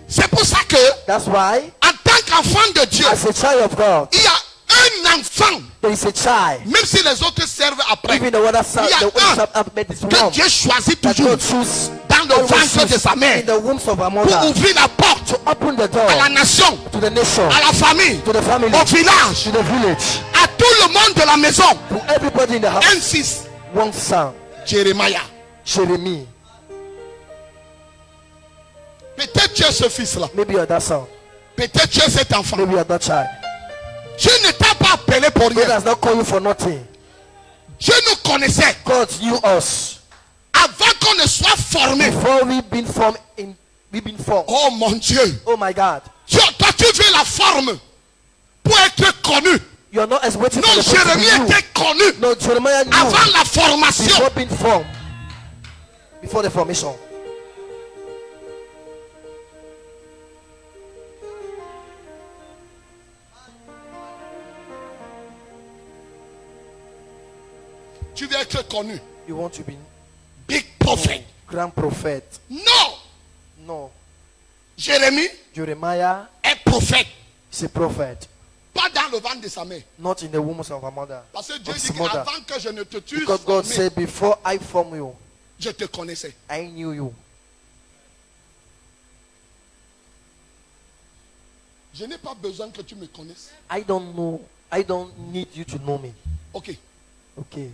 C'est pour ça que, That's why, en tant qu'enfant de Dieu, as a child of God, il y a un enfant, there is a child. même si les autres servent après, Even the one that il y a the un serve made is que one Dieu choisit that toujours God choose dans le always ventre de choose sa mère in the wombs of her pour mother ouvrir la porte to open the door à la nation, to the nation, à la famille, to the family, au village, to the village, à tout le monde de la maison. to everybody in the house. 1-6, One son, Jérémie. Jeremy. Peut-être tu es ce fils-là. Maybe you're that son. Peut-être tu es cet enfant. Maybe you're that child. Dieu ne t'a pas appelé pour God rien. has not called you for nothing. Dieu nous connaissait God knew us avant qu'on ne soit formé. before we've been formed. Oh mon Dieu. Oh my God. Toi, tu veux la forme pour être connu. You're not as waiting Non, for the person to Jérémie be you. était connu No, Jeremiah knew avant la formation. before being formed. Before the formation. Tu veux être connu. You want to be Big prophet. grand prophet. Non. No. Jérémie Jeremiah est prophète. is a prophet. Pas dans le ventre de sa mère. Not in the womb of her mother. Parce que Dieu Of dit his mother. qu'avant que je ne te tue, Because God said, before I form you, je te connaissais. I knew you. Je n'ai pas besoin que tu me connaisses. I don't know. I don't need you to know me. Ok. Okay.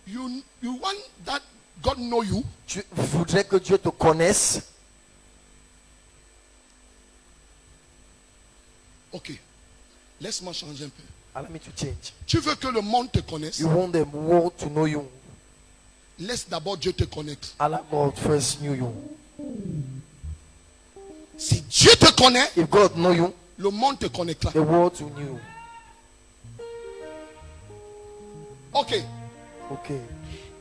You want that God know you? Tu voudrais que Dieu te connaisse? Ok. Laisse-moi changer un peu. Allow me to change. Tu veux que le monde te connaisse? You want the world to know you. Laisse d'abord Dieu te connaître. Allow God first knew you. Si Dieu te connaît, If God know you, le monde te connaîtra. the world will know. Ok. Okay.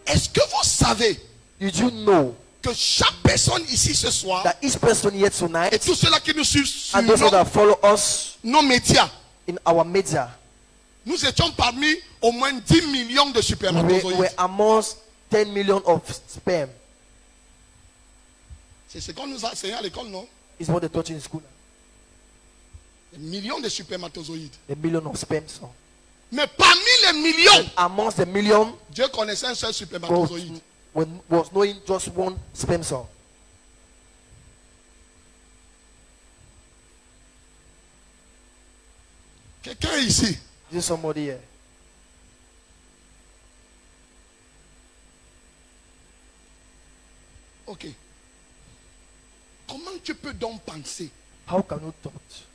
Est-ce que vous savez Did you know que chaque personne ici ce soir that each person here et tonight tous ceux-là qui nous suivent sur and those that follow us nos médias, in our media, nous étions parmi au moins 10 millions de we spermatozoïdes. were amongst 10 million of sperm? C'est ce qu'on nous a enseigné à l'école, non? Is what they taught in school. Des millions de spermatozoïdes. The million of sperm. So. Mais parmi les millions, And amongst the million, Dieu connaissait un seul God spermatozoïde. was knowing just one sperm cell. Quelqu'un ici, Is there somebody here? ok. Comment tu peux donc penser How can you thought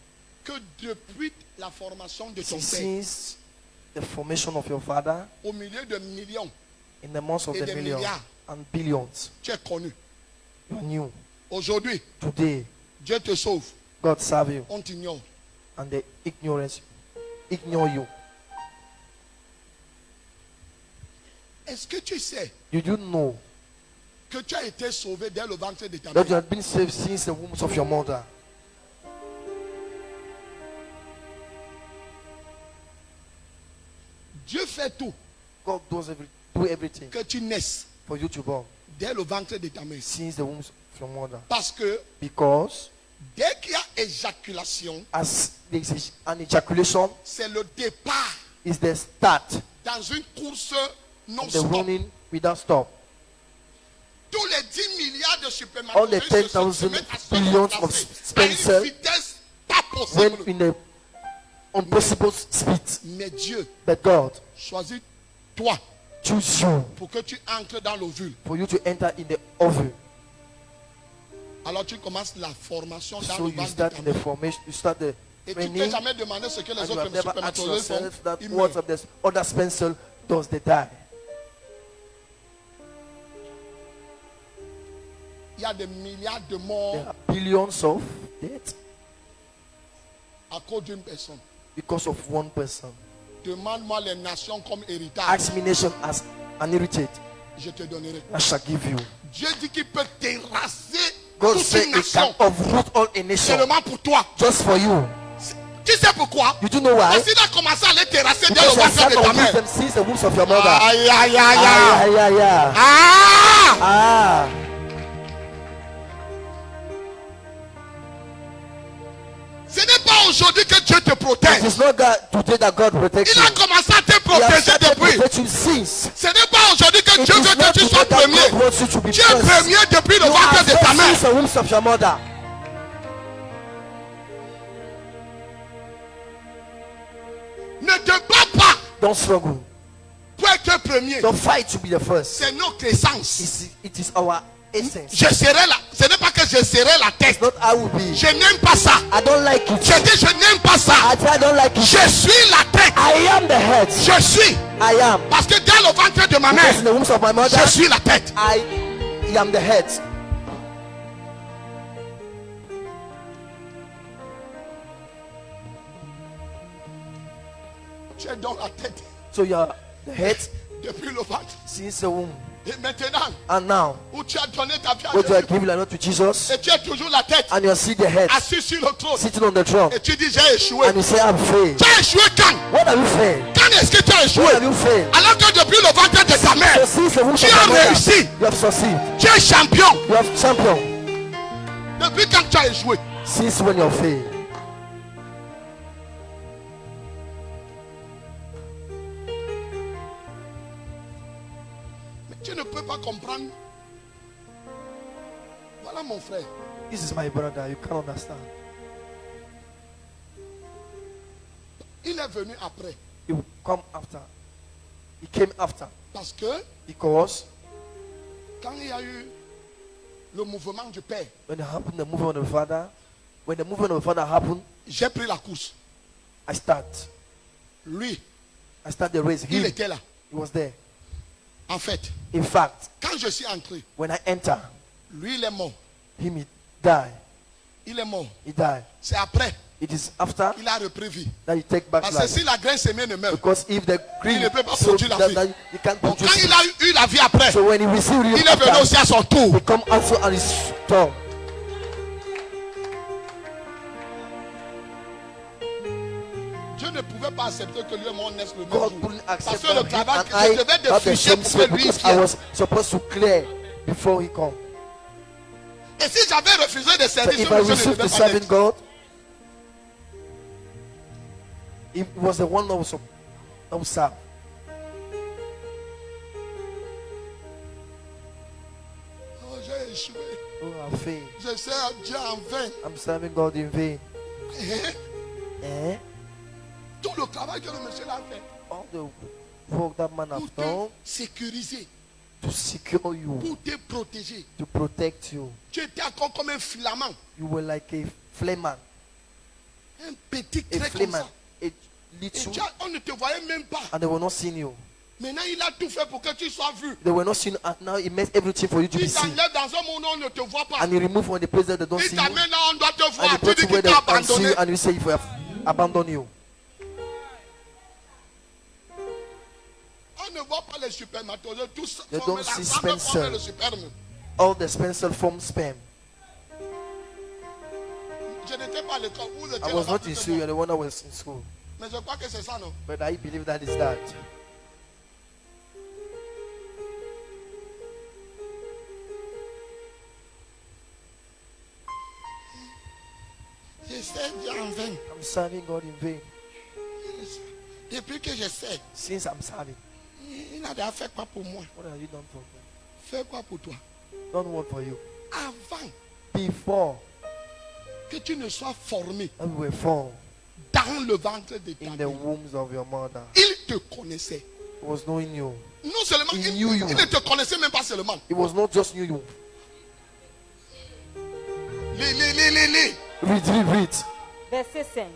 que depuis la formation de ton père, since the formation of your father au milieu de millions, in the months of Et the des millions milliards. and billions, tu es connu. you knew Aujourd'hui, today Dieu te sauve. God serve you On t'ignore. and they ignore you. Est-ce que tu sais Did you know que tu as été sauvé dès le ventre de ta that you mère? have been saved since the womb of your mother? Dieu fait tout God do everything que tu naisses for you to born dès le ventre de ta mère. since the womb of your mother. Parce que Because dès qu'il y a éjaculation, as there is an ejaculation c'est le départ is the start dans une course non of the stop. running without stop. Tous les 10 milliards de All the spermatozoïdes se 10,000 mettent à se billions déplacer of à sperm une cells vitesse pas Went possible. in a impossible speed. Mais Dieu But God choisit toi choose you pour que tu entres dans l'ovule. for you to enter in the oven. Alors tu commences la formation dans So le you ventre de start ta in the mère. formation, you start the Et tu ne t'es training, jamais demandé ce que les and you autres have never asked spermatozoïdes font. yourself that Ils what meurent. of the other sperm cell does they die? Il y a des milliards de There morts are billions of deaths à cause d'une personne. because of one person. Demande-moi les nations comme héritage. Ask me nation as an heritage, Je te donnerai. I shall give you. Dieu dit qu'il peut terrasser God toute said une it can nation uproot all a nation seulement pour toi. just for you. Tu sais pourquoi? You do know why? Parce qu'il a commencé à les terrasser dès le Because you ventre de ta have mère. them since the womb of your mother. Aïe, aïe, aïe, Ah, aïe. yeah, yeah. Ah! Ah, Ce n'est pas aujourd'hui que Dieu te it protège. is not God today that God protects Il you. a commencé à te He has protéger started depuis. protecting you since. Ce n'est pas aujourd'hui que It Dieu is veut not que tu today sois that premier. God wants you to be Tu es first. premier depuis le You ventre are de ta first mère. since the womb of your mother. Ne te bats pas Don't struggle. pour être premier. Don't fight to be the first. C'est notre essence. It is our essence. Je serai là. Ce n'est pas que je serai la tête. It's not I will be. Je n'aime pas ça. I don't like it. Je dis je n'aime pas ça. I don't like it. Je suis la tête. I am the head. Je suis. I am. Parce que dans le ventre de ma Because in mère, the womb of my mother, je suis la tête. I am the head. Tu es dans la tête So you are the head depuis le ventre. since the womb. Et maintenant, And now, où tu as donné ta vie à when you are Jésus, giving life to Jesus, et tu es toujours la tête, and you are still the head, assis sur le trône, sitting on the throne, et tu dis j'ai échoué. and you say, I'm failed. Tu as échoué quand? What have you failed? Quand est-ce que tu as échoué? What have you failed? Alors que depuis le ventre de ta So mère, since the womb of tu your as mother, réussi. you have succeeded. Tu es champion. You have champion. Depuis quand tu as échoué? Since when you have failed. Mais tu ne peux pas comprendre. Voilà mon frère. This is my brother. You can't understand. Il est venu après. He will come after. He came after. Parce que Because quand il y a eu le mouvement du Père, when it happened, the movement of the Father, when the movement of the Father happened, j'ai pris la course. I start Lui, the race. il Him, était là. he was there. En fait, In fact, quand je suis entré, when I enter, lui, il est mort. him, he died. Il est mort. He died. C'est après It is after qu'il a repris vie. that you take back Parce que life. si la graine semée ne meurt, Because if the green ne peut pas so produire la vie. that you can't donc produce quand it. il a eu la vie après, So when he received you il est venu after, aussi à son tour. he come also on his turn. Dieu ne pouvait pas accepter que lui et moi naissent le même God jour. couldn't Parce accept que le that him travail and que I je devais have the défricher same pour que spirit lui because I vienne. was supposed to clear before he come. Et si j'avais refusé de So servir, if ce I monsieur ne refused devait to pas serving naître. God, it was the one that was served. Oh, j'ai échoué. Oh, I failed. Je sers Dieu en vain. I'm serving God in vain. Eh? Tout le travail que le monsieur a fait All the work that man pour have te done sécuriser, to secure you, pour te protéger. to protect you. Tu étais encore comme un filament, You were like a flameman, un petit a trait comme flameman, ça. a Et little, on ne te voyait même pas. and they were not seeing you. Maintenant, il a tout fait pour que tu sois vu. They were not seeing you, and now he makes everything for you to be Il seen. t'enlève dans un monde où on ne te voit pas. And he removed from the place that they don't Il see you, t'amène là, on doit te and he voir. Tu brought dis you where qu'il they t'a can see abandonné. you, and you say if we have abandoned you. On ne voit pas les spermatozoïdes. Tous They forment don't see l'ensemble forment Spencer. le sperme. All the Spencer form sperm. Je n'étais pas à l'école. Vous étiez I was là-bas not pour in te school, voir. you're the one that was in school. Mais je crois que c'est ça, non? But I believe that is that. Je sais Dieu en vain. I'm serving God in vain. Depuis que je sais, Since I'm serving, il n'a déjà fait quoi pour moi? what have you done for me? Fait quoi pour toi? Done what for you? Avant Before que tu ne sois formé that we were formed dans le ventre de ta in the mère, wombs of your mother, il te connaissait. he was knowing you. Non seulement, He il knew you. ne te connaissait même pas seulement. It was not just knew you. Lis. Read. Verset 5.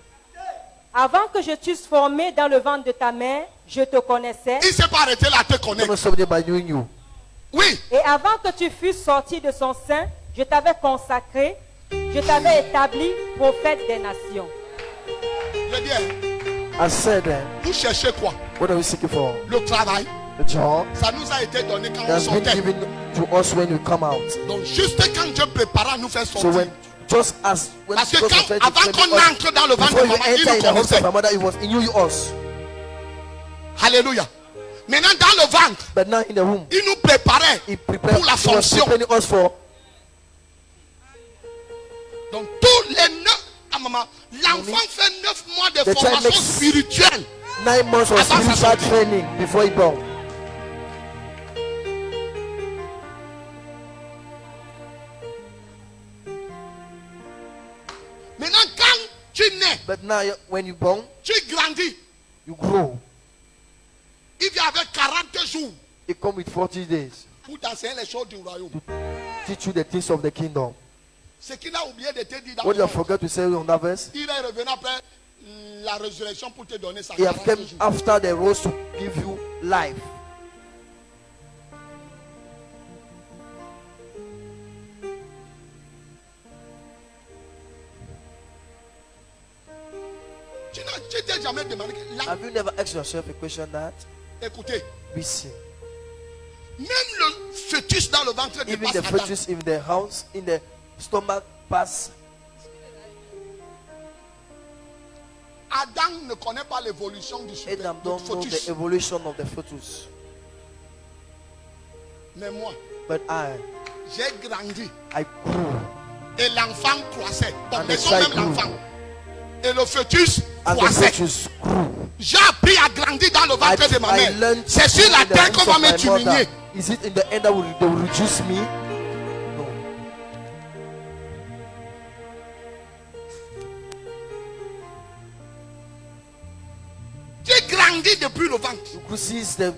Avant que je t'eusse formé dans le ventre de ta mère, je te connaissais. Il ne s'est pas arrêté là à te I'm connaître. not stopping there by knowing you. Oui. Et avant que tu fusses sorti de son sein, je t'avais consacré, je t'avais établi prophète des nations. Je dis, I said, vous cherchez quoi? what are we seeking for? Le travail. The job Ça nous a été donné quand that on has been sortait. given to us when we come out. Donc juste quand Dieu prépara à nous faire So sortir. when just as when Parce que God was quand, trying to avant train qu'on us, entre dans le ventre before de you maman, il enter nous in the house connaissait. of our mother, he knew you us. Alléluia. Maintenant dans le ventre, But now in the womb, il nous préparait he prepared pour la he was fonction. preparing us for. Donc tous les 9, maman, l'enfant fait 9 mois de The child formation makes spirituelle. 9 months of Avant sa spiritual sortie. training before he born. Maintenant quand tu nais, But now when you born, tu grandis. you grow. Il vient avec 40 jours He come with 40 days pour t'enseigner les choses du royaume. to teach you the things of the kingdom. Ce qu'il a oublié de te dire dans What le you have ventre, forgot to say on that verse, il est revenu après la résurrection pour te donner sa he have 40 come jours. after the rose to give you life. Tu t'es jamais demandé que Have you never asked yourself a question that? écoutez, Listen. même le fœtus dans le ventre Even dépasse the Adam. fetus in the house, in the stomach, pass. Adam ne connaît pas l'évolution du Adam don't know the fœtus. evolution of the fetus. Mais moi, But j'ai grandi I grew. et l'enfant croissait. Bon, And mais the son même child grew. l'enfant. Et le fœtus And the croissait. fetus grew. J'ai appris à grandir dans le ventre de ma mère. learned C'est sur la in the terre hands qu'on va of me my mother. diminuer. Is it in the end that they will reduce me? No. J'ai grandi depuis le ventre. You could see the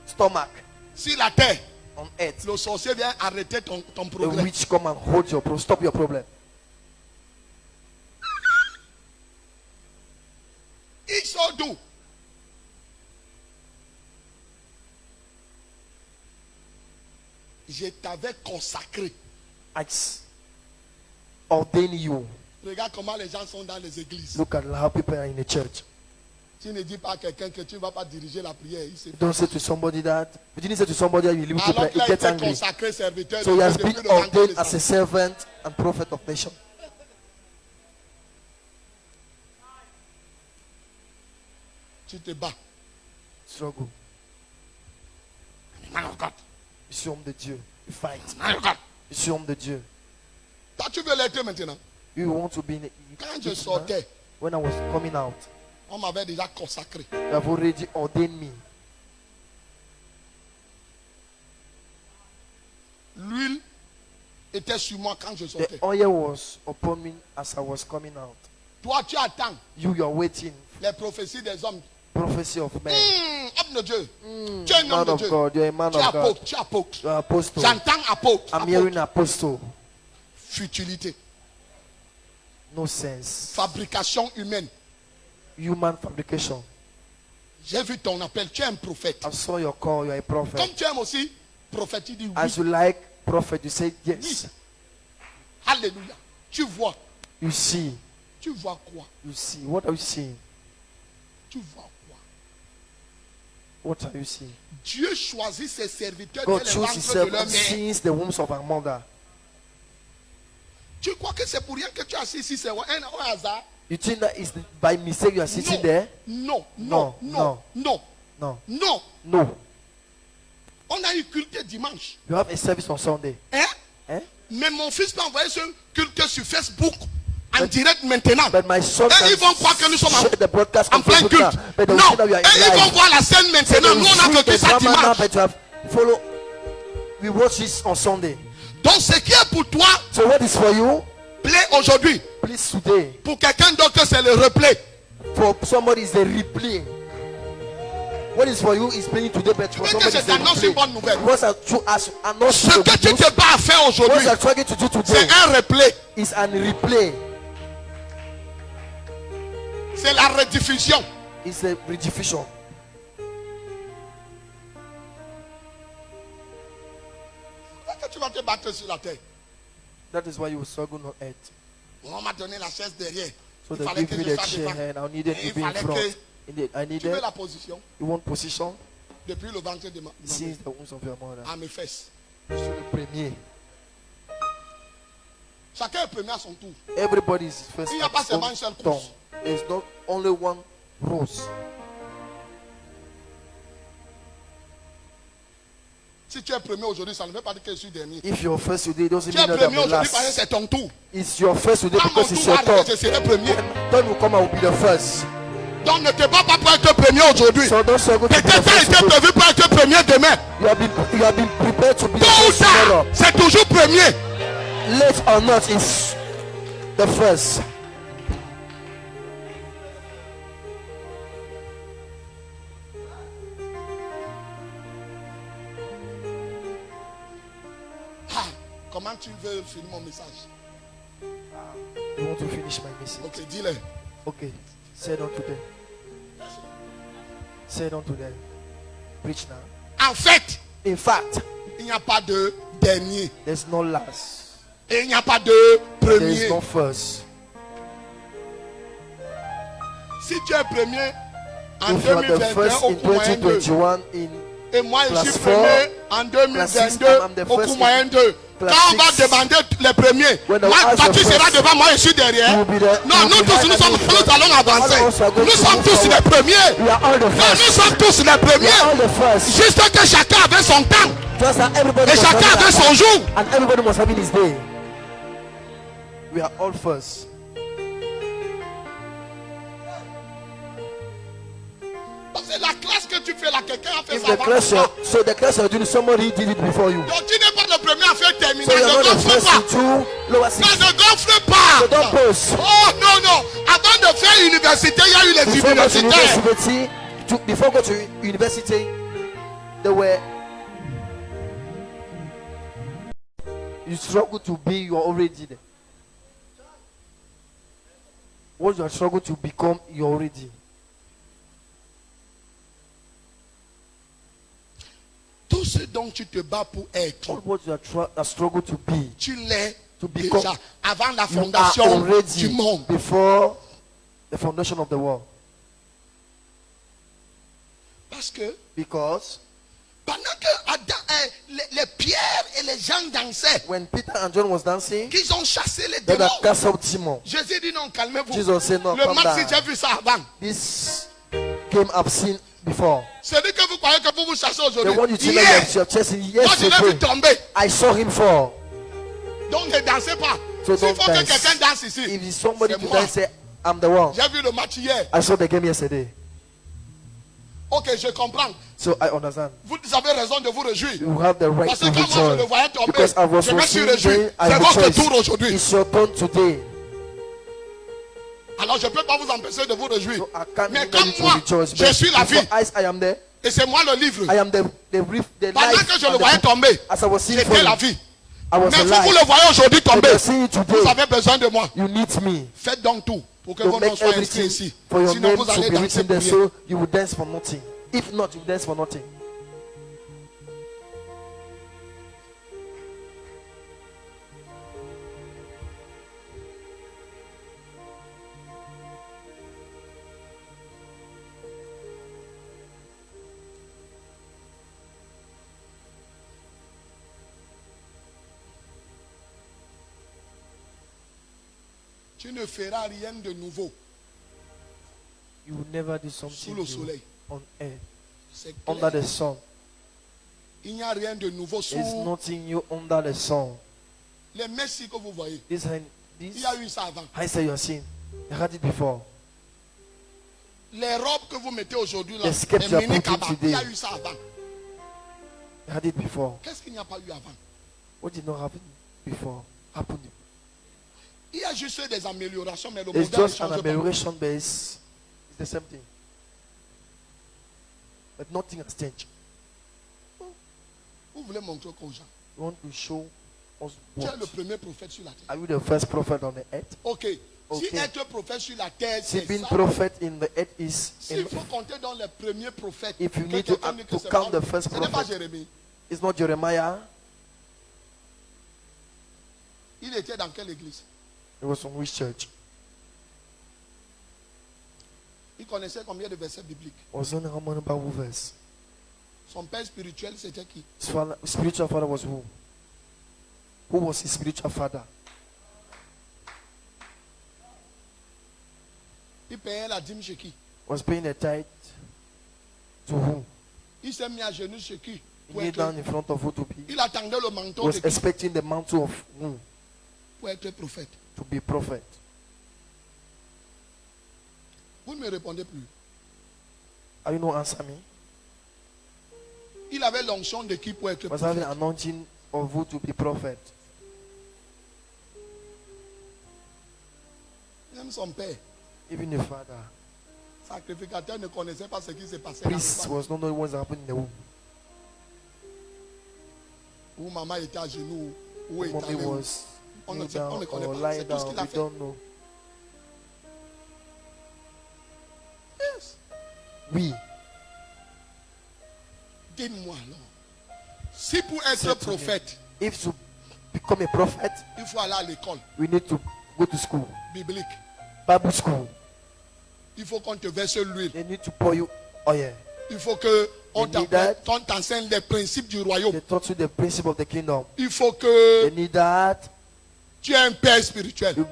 stomach Sur la terre, on earth. le sorcier vient arrêter ton The problème. witch come and hold your problem, stop your problem. Il sort d'où? Je t'avais consacré. I ordain you. Regarde comment les gens sont dans les églises. Look at how people are in the church. Tu ne dis pas à quelqu'un que tu ne vas pas diriger la prière. Il sait Don't say to somebody that. But you didn't say to somebody that you leave to alors pray. qu'il He a gets été angry. consacré serviteur So he has depuis been le ventre de ordained as sa a servant and prophet of nation. Tu te bats. Struggle. Man of God. Je suis homme de Dieu. You fight. Man of God. Je suis homme de Dieu. Toi, tu veux l'être maintenant. You want to be in Quand je sortais, when I was coming out, on m'avait déjà consacré. you have already ordained me. L'huile était sur moi quand je The sortais. oil was upon me as I was coming out. Toi, tu attends You are waiting. les prophéties des hommes. Prophecy of men. Homme de Dieu. Tu es un homme Man de of Dieu. God. You are a man Tu es of God. apôtre. Tu es apôtre. You are apostle. J'entends apôtre. I'm Apôtre. hearing apostle. Futilité. No sense. Fabrication humaine. Human fabrication. J'ai vu ton appel. Tu es un prophète. I saw your call. You are a prophet. Comme tu aimes aussi, prophète, tu dis oui. As you like prophet, you say yes. Alléluia. Tu vois. You see. Tu vois quoi? You see. What are you seeing? Tu vois quoi? What are you seeing? Dieu choisit ses serviteurs God dès les chose ventres his de leur servants mère. since the wombs of our mother. Tu crois que c'est pour rien que tu es assis ici, c'est un hasard? You think that is by mistake you are sitting Non. there? Non, non, No, non, non, No. non. No. On a eu culte dimanche. You have a service on Sunday. Hein? Eh? Mais mon fils peut envoyer ce culte sur Facebook en direct maintenant. But my son Et ils vont croire que nous sommes share the broadcast en on plein Facebook culte. now. But they will Non. see that we are Et ils in vont live. voir la scène So maintenant. they Nous, will on a see vécu the ça drama now, dimanche. but you have follow. We watch this on Sunday. Donc ce qui est pour toi, So what is for you? plaît aujourd'hui. Please today. Pour quelqu'un d'autre, c'est le replay. For somebody is the replay. What is for you is playing today, but for Mais que somebody je is the t'annonce une bonne replay. nouvelle. What are you as announce Ce the que good tu news? te bats à faire What aujourd'hui, you are trying to do c'est today un replay. is an replay. C'est la rediffusion. It's a rediffusion. Pourquoi que tu vas te battre sur la terre? That is why you will struggle on earth. On m'a donné la chaise derrière. So Il they fallait give que me je the sois chair devant. and I needed Et to be in fallait front. que- I Tu veux needed. la position You want position? depuis le ventre de ma Since mère the wombs of your mother. à mes fesses. Sur le premier. Chacun est premier à son tour. Everybody is first. Il n'y a at pas his seulement own une seule turn. course. There's not only one rose. Si tu es premier aujourd'hui, ça ne veut pas dire que je suis dernier. If you're first today, it doesn't Tu mean es that premier I'm the aujourd'hui parce que last. c'est ton tour. It's your first today Quand mon because it's tour your va arriver, turn. je serai premier. Turn will come, I will be the first. Donc ne te bats pas pour être premier aujourd'hui. So don't struggle to be the Peut-être tu as first été today. prévu pour être premier demain. You have been prepared to be the Tôt ou first tard, tomorrow. c'est toujours premier. Late or not, it's the first. Ah, comment tu veux finir mon message? You want to finish my message? Ok, dis-le. Okay. Say it unto them. Say it unto them. Preach now. En fait, In fact, il n'y a pas de dernier. there's no last. Et il n'y a pas de There premier. is no first. Si tu es premier en If you are the 2021 first au in cours moyen 2, 2021 in et moi je Class suis 4, premier en Class 6, 2022 I'm the au first cours moyen 2. Class Quand on va 6, demander les premiers, when I moi, ask Patrick the sera first, devant moi, je suis derrière. you will be there, Non, you will nous be tous, right nous at allons the avancer. All of us are going Nous to sommes move tous forward. les premiers. We are all the Non, nous first. sommes tous les We are all premiers. the first. Juste que chacun avait son temps. Just that everybody Et must chacun have avait his son time. jour. And everybody must have his day. We are all first. C'est la classe que tu fais là, quelqu'un a fait If ça the avant class toi. so the class you're doing, somebody did it before you. Donc tu n'es pas le premier à faire terminal. So you're Ne not the gonfle first pas. in 2 lower 6. Non, ne gonfle So pas. don't post. Oh non, non. Avant de faire université, il y a eu les Before go to universitaires. university, before go to university, they were. You struggle to be, you are already there. What you are struggling to become, you are already. Tout ce dont tu te bats pour être, All what you are struggle to be, tu l'es To become, déjà avant la you are fondation already du monde. before the foundation of the world. Parce que Because pendant que les pierres et les gens dansaient, when Peter and John was dancing, qu'ils ont chassé les they démons, had cast out demons. Jésus dit non, calmez-vous. Jesus said, no, Le calm maxi, down. j'ai vu ça avant. This game I've seen before. Celui que vous croyez que vous chassez The aujourd'hui, one you think hier, that you're chasing moi je l'ai vu yesterday, tomber. I saw him fall. Donc ne dansez pas. So S'il don't faut que dance. quelqu'un danse ici, If it's somebody c'est to moi. dance, say, I'm the one. J'ai vu le match hier. I saw the game yesterday. Ok, je comprends. So I understand. Vous avez raison de vous réjouir. You have the right Parce to que quand moi je le rejoice. voyais tomber, Because I was je me suis watching réjoui. them, I C'est votre rejoiced. tour aujourd'hui. It's your turn today. Alors je ne peux pas vous empêcher de vous réjouir. So I can't Mais hinder comme you to moi, rejoice. je suis la vie. As I am there, Et c'est moi le livre. I am the Pendant life. que je le and the voyais book. tomber, As I was seeing j'étais la falling, vie. I was Mais vous, alive. vous le voyez aujourd'hui So tomber. you're seeing it today. Vous avez besoin de moi. You need me. Faites donc tout pour que To vos noms make soient inscrits everything ici. for your Sinon name vous to allez be danser written pour there, rien. so you will dance for nothing. If not, you will dance for nothing. Tu ne feras rien de nouveau You will never do sous something le new soleil. on earth, C'est under clair. the sun. Il n'y a rien de nouveau sous There's nothing new under the sun. les messies que vous voyez. This Il y a eu ça avant. I say you are seeing. You had it before. Les robes que vous mettez aujourd'hui là, The script les you are mini putting cabas, il y a today. eu ça avant. You had it before. Qu'est-ce qu'il n'y a pas eu avant? What did not happen before happened. Il y a juste des améliorations, mais le It's modèle ne just an change pas. amelioration base. It's the same thing. But nothing has changed. Vous voulez montrer aux gens. You want to show us Tu es what? le premier prophète sur la terre. Are you the first prophet on the earth? Ok. Si Ok. être prophète sur la terre, See, c'est being ça. prophet in the earth is S'il faut compter dans les premiers prophètes, If you que need to quelqu'un dit que to c'est count pas- the first ce n'est pas prophet. Jérémie. it's not Jeremiah. Il était dans quelle église? It was from which church? Il connaissait combien de versets bibliques? Was only how many Bible verse? Son père spirituel, c'était qui? His spiritual father was who? Who was his spiritual father? Il payait la dîme chez qui? Was paying a tithe to who? Il s'est mis à genoux chez qui? He Pour knelt être, down in front of who to be? il attendait le manteau Was de qui? expecting the mantle of who? Pour être prophète. To be prophet. Vous ne me répondez plus. Are you not answer me? Il avait l'onction de qui pour être Was having prophète? anointing of who to be prophet? Même son père, Even the father. sacrificateur, ne connaissait pas ce qui s'est passé. Priest dans le was not knowing what was happening in the womb. Où maman était à genoux, où était Mommy allée où? was On kneel ne sait- on down ne connaît or pas. lie C'est tout ce down. qu'il a We fait. don't know. Yes. Oui. Dis-moi alors. Si pour être Say to me, prophète, If to become a prophet, il faut aller à l'école we need to go to school, biblique. Bible school. Il faut qu'on te verse l'huile. They need to pour you oil. Il faut que on They need that. t'enseigne les principes du royaume. They taught you the principle of the kingdom. Il faut que They need that. tu aies un père spirituel. You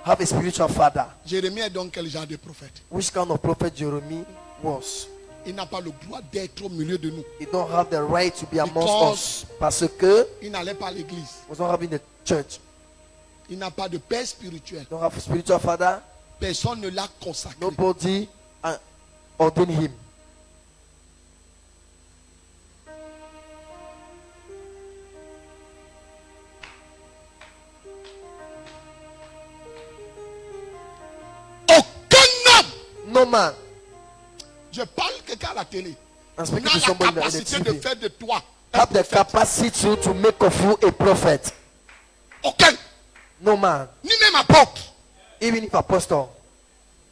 have a spiritual father. Jérémie est donc quel genre de prophète? Which kind of prophet Jeremy was? Il n'a pas le droit d'être au milieu de nous. He don't have the right to be amongst Because- us. Parce que Il n'allait pas à l'église. he was not having the church. Il n'a pas de père spirituel. Don't have a spiritual father. Personne ne l'a consacré. Nobody ordained him. Aucun homme. No man. Je parle quelqu'un à la télé. I'm On speaking a to la somebody in the capacité de TV. faire de toi un Have the prophète. capacity to make of you a prophet. Aucun. No man. Ni même apôtre. Even if apostle.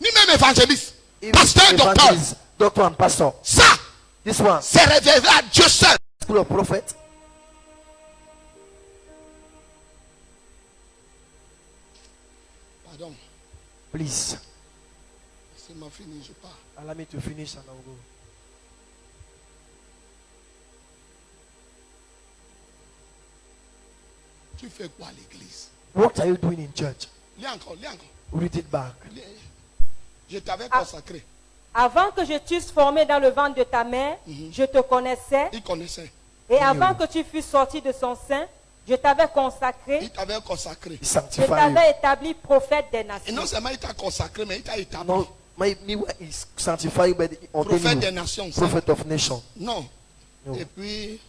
Ni même évangéliste. Even Pasteur, docteur. evangelist, doctor and pastor. Ça, This one. c'est réservé à Dieu seul. School of prophet. Please, C'est ma fini, je pars. allow me to finish and I'll go. Tu fais quoi à l'église? What are you doing in church? Lis encore, lis encore. Read it back. Lis. Je t'avais consacré. Avant que je t'eusse formé dans le ventre de ta mère, je te connaissais. Il connaissait. Et avant que tu fusses sorti de son sein, je t'avais consacré. Il t'avait consacré. He Je sanctify you. t'avais établi prophète des Et nations. non seulement il t'a consacré, mais il t'a établi. No, me is sanctify you, but he ordain Prophète des you nations. ça. prophet of nation. Non. No. Et puis,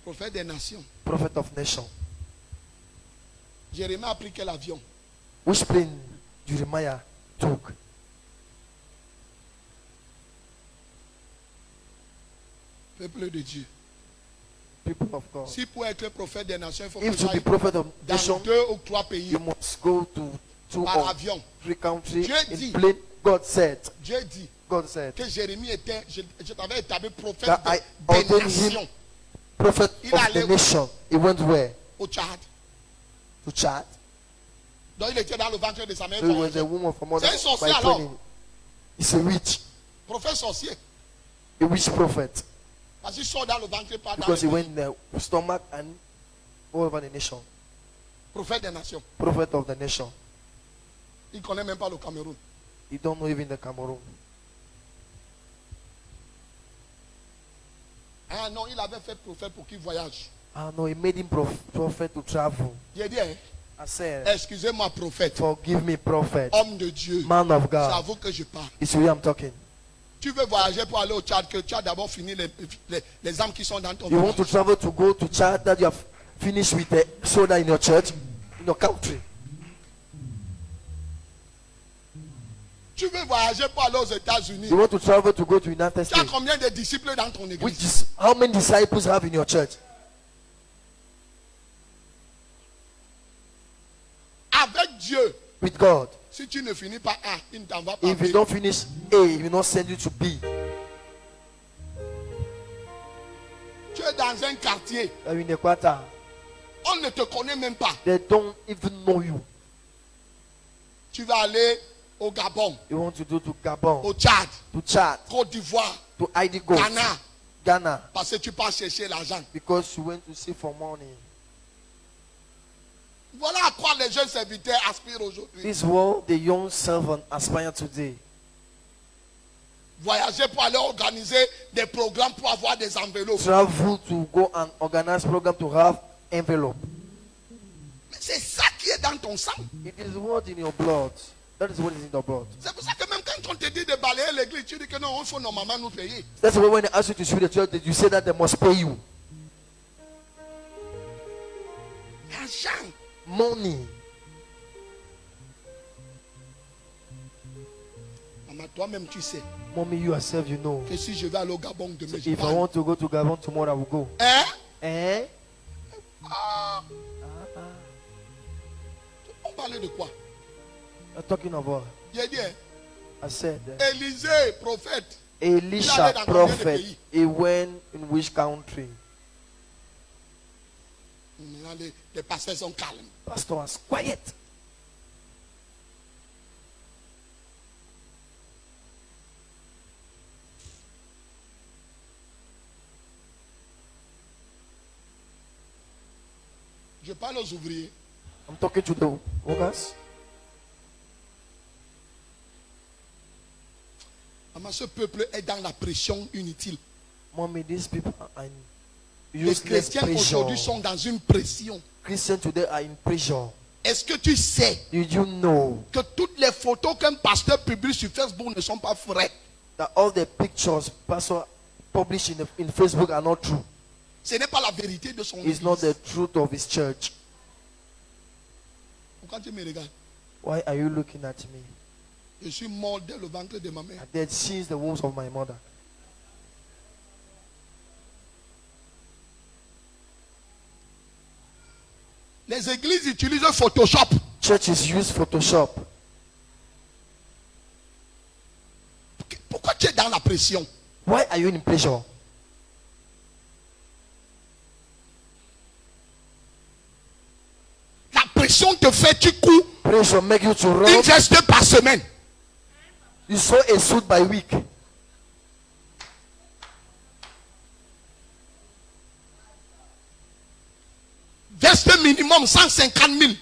prophète des nations. Prophet of nation. Jérémie a pris quel avion? Which plane Jeremiah took? Peuple de Dieu. People of God. Si pour être prophète des nations, il faut que If tu to be ailles prophet of dans nation, 2 ou 3 pays you must go to two par or avion. 3 countries Dieu in dit. plane. God said Que Jérémie était, je t'avais établi prophète that I des ordained nations him prophet Il of allait the où? nation. He went where? au Tchad. To Chad. Donc il était dans le ventre de sa mère. So he was the womb of a mother C'est un sorcier by alors. training. He's a witch. Prophète sorcier. A witch prophet. Parce qu'il sort dans le ventre, pas dans Because he le went pays. in the stomach and all over the nation. Prophète des nations. Prophet of the nation. Il ne connaît même pas le Cameroun. You don't know even the Cameroon. Ah non, il avait fait prophète pour qu'il voyage. Ah no, he made him prophet to travel. J'ai dit, hein, I said, excusez-moi prophète, forgive me, prophet, homme de Dieu. man of C'est à God. vous que je parle. It's you I'm talking. Tu veux voyager pour aller au Tchad, que tu as d'abord fini les âmes qui sont dans ton You want village. to travel to go to Chad that you have finished with the soda in your church, in your country. Tu veux voyager pour aller aux États-Unis. You want to travel to go to United Tu as States. combien de disciples dans ton Which église? is how many disciples have in your church? Avec Dieu, With God. si tu ne finis pas A, il ne t'envoie pas If you B. don't finish A, he will not send you to B. Tu es dans un quartier, In the quarter, on ne te connaît même pas. they don't even know you. Tu vas aller au Gabon, You want to go to Gabon, au Tchad, to Chad, Côte d'Ivoire, to ID Goat, Ghana, Ghana, parce que tu pars chercher l'argent. because you went to see for money. Voilà à quoi les jeunes serviteurs aspirent aujourd'hui. This is what the young servant aspire today. Voyager pour aller organiser des programmes pour avoir des enveloppes. Travel to go and organize program to have envelope. Mais c'est ça qui est dans ton sang. It is what in your blood. That is what is in your blood. C'est pour ça que même quand on te dit de balayer l'église, tu dis que non, il faut normalement nous payer. That's why when they ask you to sweep the church, you say that they must pay you L'argent. money. Maman, toi-même, tu sais Mommy, you yourself, you know. que si je vais aller au Gabon demain, je If I parle. want to go to Gabon tomorrow, I will go. Hein? Eh? Ah. On parlait de quoi? I'm talking about. J'ai dit, hein, I said, Élisée, prophète. Elisha, dans combien de prophet, pays? he went in which country? Maintenant, les pasteurs sont calmes. Pastor was quiet. Je parle aux ouvriers. I'm talking to the workers. Maman, ce peuple est dans la pression inutile. Mommy, these people are in Les useless chrétiens aujourd'hui pressure. sont dans une pression. Christians today are in pressure. Est-ce que tu sais Did you know que toutes les photos qu'un pasteur publie sur Facebook ne sont pas vraies? that all the pictures pastor published in Facebook are not true? Ce n'est pas la vérité de son It's église. not the truth of his church. Pourquoi tu me regardes? Why are you looking at me? Je suis mort dès le ventre de ma mère. I dead since the wombs of my mother. Les églises utilisent Photoshop. Churches use Photoshop. Pourquoi tu es dans la pression? Why are you in pressure? La pression te fait, tu cours Pressure make you to une run. veste par semaine. You sew a suit by week. Veste minimum 150 000.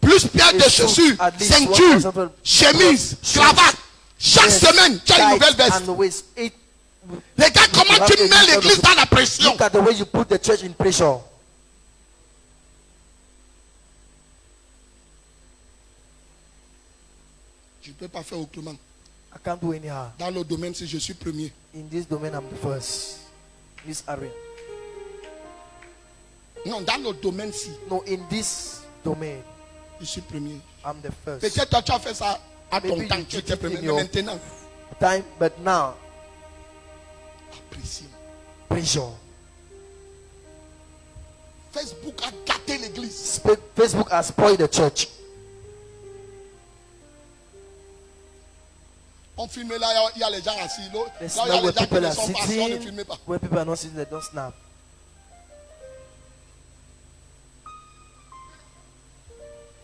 Plus paire de A suit chaussures, at least ceinture, 1,000. chemise, Shoes. cravate. Chaque Yes, semaine, tu as une tight nouvelle veste. and waist. Les gars, comment have tu a mets new l'église sort dans la pression? Look at the way you put the church in pressure. Je ne peux pas faire autrement. I can't do anyhow. Dans le domaine, si je suis premier. In this domain, I'm the first. This area. Non, dans le domaine, si No, in this domain, je suis premier. I'm the first. Peut-être toi, tu as fait ça à ton Maybe temps, you tu did étais it premier. in Mais your maintenant, Time, but now, pression. pressure. Facebook a gâté l'église. Facebook has spoiled the church. On filme là, il y a les gens assis. Là, il There's y a now les where gens qui people ne are sont pas assis, on ne sitting, filme pas. where people are not sitting, they don't snap.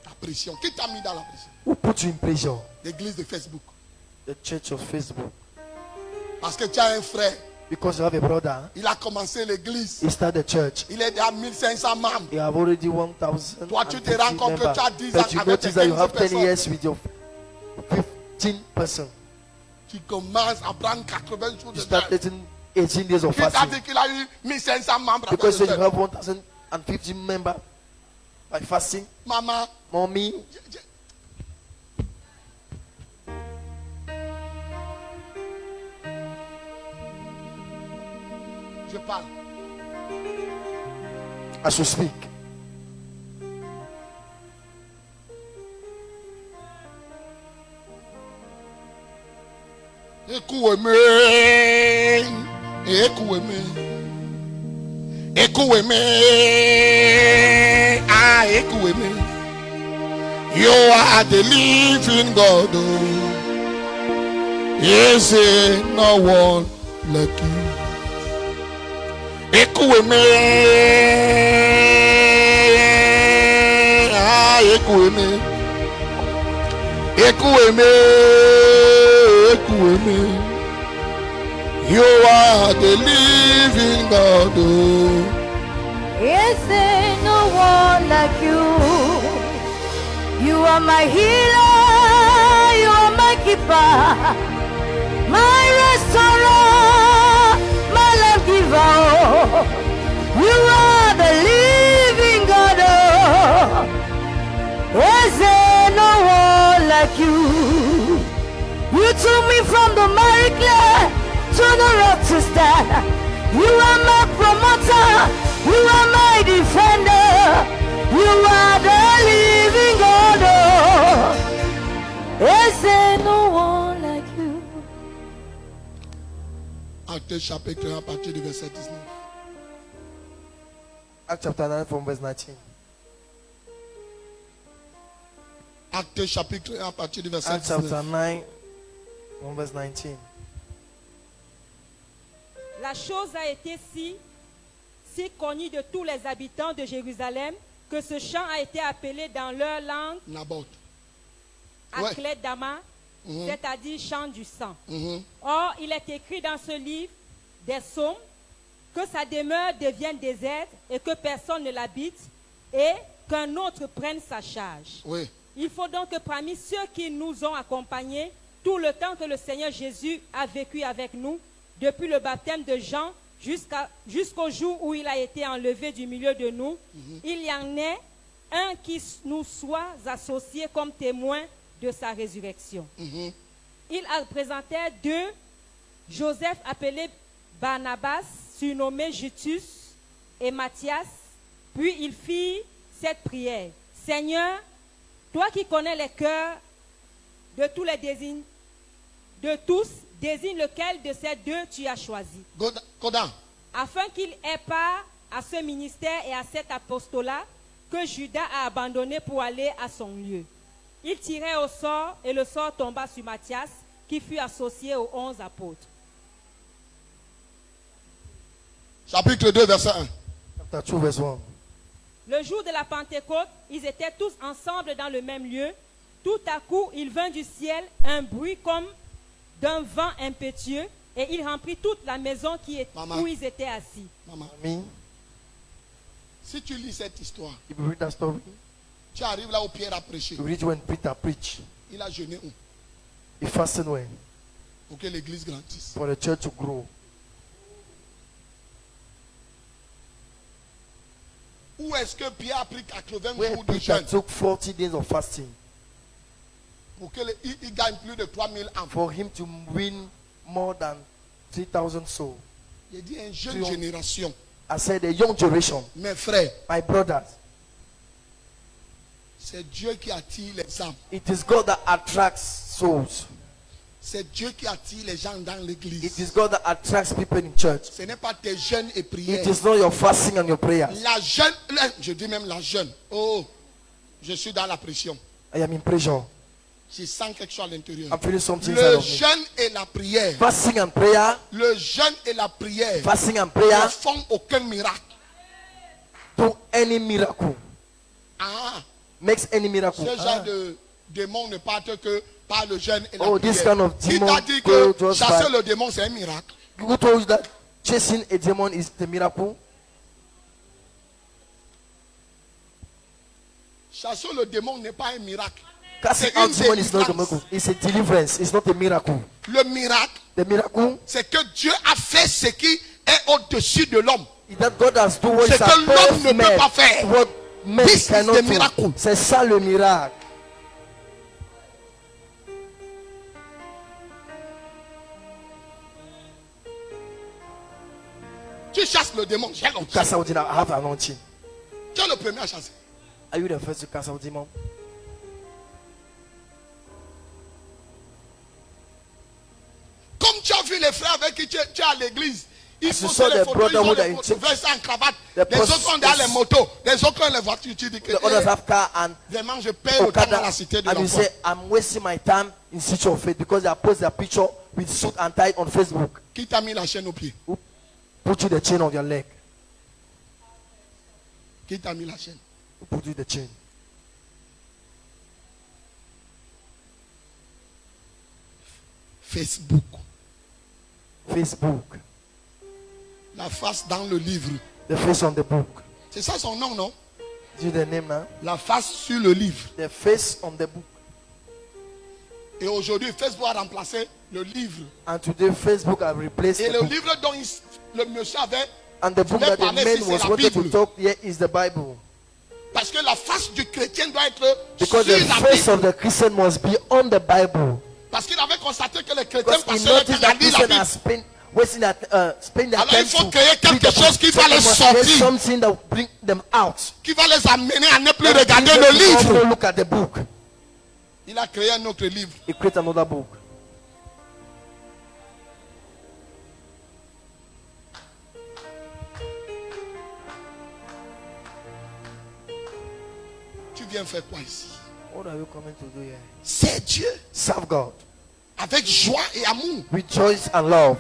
La pression. Qui t'a mis dans la pression? Who put you in pressure? L'église de Facebook. The church of Facebook. Parce que tu as un frère. Because you have a brother, Il a commencé l'église. he started the church. Il est à 1500 membres. You have already 1,000. Toi, tu te rends compte que tu as 10 ans But you avec notice that you 15 have 10 personnes. years with your 15 person. Tu commences à prendre 80 jours You de start jeûne. letting 18 days of Qui t'a fasting. dit qu'il a eu 1500 membres avec Because le you jeûne? have 1,050 members by fasting. Maman, Mommy, je parle. I should speak. Écoutez-moi. Écoutez-moi. Écoutez-moi. Ah, écoutez-moi. You are the living God. Yes, no one like you. Écoutez-moi. Ah, écoutez-moi. Écoutez-moi. Écoutez-moi. You are the living God. Yes, ain't no one like you. You are my healer, you are my keeper, my restorer, my life giver. You are the living God. Yes, ain't no one like you. You took me from the miry clay to the rock to stand. You are my promoter. You are my defender. You are the living God. Yes, ain't no one like you. Acte chapitre 1 à partir du verset 19. Acts chapter 9 from verse 19. Acte chapitre 1 à partir du verset Acts chapter 19. 9 from verse 19. La chose a été si connue de tous les habitants de Jérusalem que ce chant a été appelé dans leur langue Naboth. Ouais. Akledama, c'est-à-dire chant du sang. Mhm. Or, il est écrit dans ce livre des psaumes que sa demeure devienne déserte et que personne ne l'habite et qu'un autre prenne sa charge. Oui. Il faut donc que parmi ceux qui nous ont accompagnés, tout le temps que le Seigneur Jésus a vécu avec nous, depuis le baptême de Jean jusqu'au jour où il a été enlevé du milieu de nous, il y en ait un qui nous soit associé comme témoin de sa résurrection. Mhm. Il présentait deux, Joseph appelé Barnabas, surnommé Justus, et Matthias. Puis il fit cette prière. Seigneur, toi qui connais les cœurs de tous les désignes, de tous, désigne lequel de ces deux tu as choisi, Go down. afin qu'il ait part à ce ministère et à cet apostolat que Judas a abandonné pour aller à son lieu. Il tirait au sort et le sort tomba sur Matthias, qui fut associé aux 11 apôtres. Chapitre 2, verset 1. Chapter 2 verse 1. Le jour de la Pentecôte, ils étaient tous ensemble dans le même lieu. Tout à coup, il vint du ciel un bruit comme d'un vent impétueux et il remplit toute la maison où ils étaient assis. Maman, Me, si tu lis cette histoire, if you read that story, tu arrives là où Pierre a prêché. you read when Peter preached. Il a jeûné où? He fasted when? Pour que l'église grandisse. For the church to grow. Où est-ce que Pierre a pris 80 Where jours de Peter jeûne took 40 days of fasting pour qu'il gagne plus de 3000 âmes? for him to win more than 3,000 souls. Il dit une jeune génération. I said, the young generation, Mes frères, my brothers, c'est Dieu qui attire les âmes. it is God that attracts souls. C'est Dieu qui attire les gens dans It l'église. is God that attracts people in church. Ce n'est pas tes jeûnes et prières. It is not your fasting and your prayers. La jeûne, je dis même la jeûne. Oh, je suis dans la pression. I am in pressure. Je sens quelque chose à l'intérieur. I'm feeling something inside Le of me. jeûne et la prière. Fasting and prayer, Le jeûne et la prière fasting and ne prayer font aucun miracle. do any miracle. Ah, Makes any miracle. ce genre de démon ne partent que par le jeûne et la Oh, prière. this kind of Qui demon t'a dit go que just chasser by- le démon c'est un miracle? Who told you that chasing a demon is the miracle? Chasser le démon n'est pas un miracle. Casting C'est out une demon is not a délivrance. miracle. It's a deliverance. It's not a miracle. Le miracle, The miracle c'est que Dieu a fait ce qui est au-dessus de l'homme. is that God has done what C'est is que l'homme above ne peut man. pas faire. What man This is cannot the do. miracle. C'est ça le miracle. Tu chasses le démon, j'ai l'onction. Cast out demon. I have anointing. Tu es le premier à chasser. Are you the first to cast out demon? Comme tu as vu les frères avec qui tu es à l'église, ils As you font saw les the photos, ils ont brotherhood les in photos, church. versent en cravate. The Les autres ont dans les motos, les autres ont les voitures. Tu dis que The others eh, have car and vraiment je perds le temps Okada, à la cité de and you l'enfant. say, I'm wasting my time in City of Faith because they post their picture with suit and tie on Facebook. Qui t'a mis la chaîne au pied? Put you the chain on your leg. Qui t'a mis la chaîne? Put you the chain. Facebook. Facebook. La face dans le livre. The face on the book. C'est ça son nom, non? Do you the name now? La face sur le livre. The face on the book. Et aujourd'hui, Facebook a remplacé le livre. And today Facebook have replaced Et the le book. livre dont le monsieur avait, And the book that the parler man ici, c'est was la wanting to Bible. talk here is the Bible. parce que la face du chrétien doit être Because sur the la face Bible. of the Christian must be on the Bible. Parce qu'il avait constaté que les chrétiens Because he passaient leur noticed temps à that lire la Christians Bible. are spending their Alors, time il faut to créer read quelque the book. chose qui va So les they must create sortir. something that will bring them out. Qui va les amener à ne plus They regarder will le also livre. look at the book. Il a créé un autre livre. He create another book. Tu viens faire quoi ici? What are you coming to do here? C'est Dieu. Serve God. Avec joie et amour. Rejoice and love.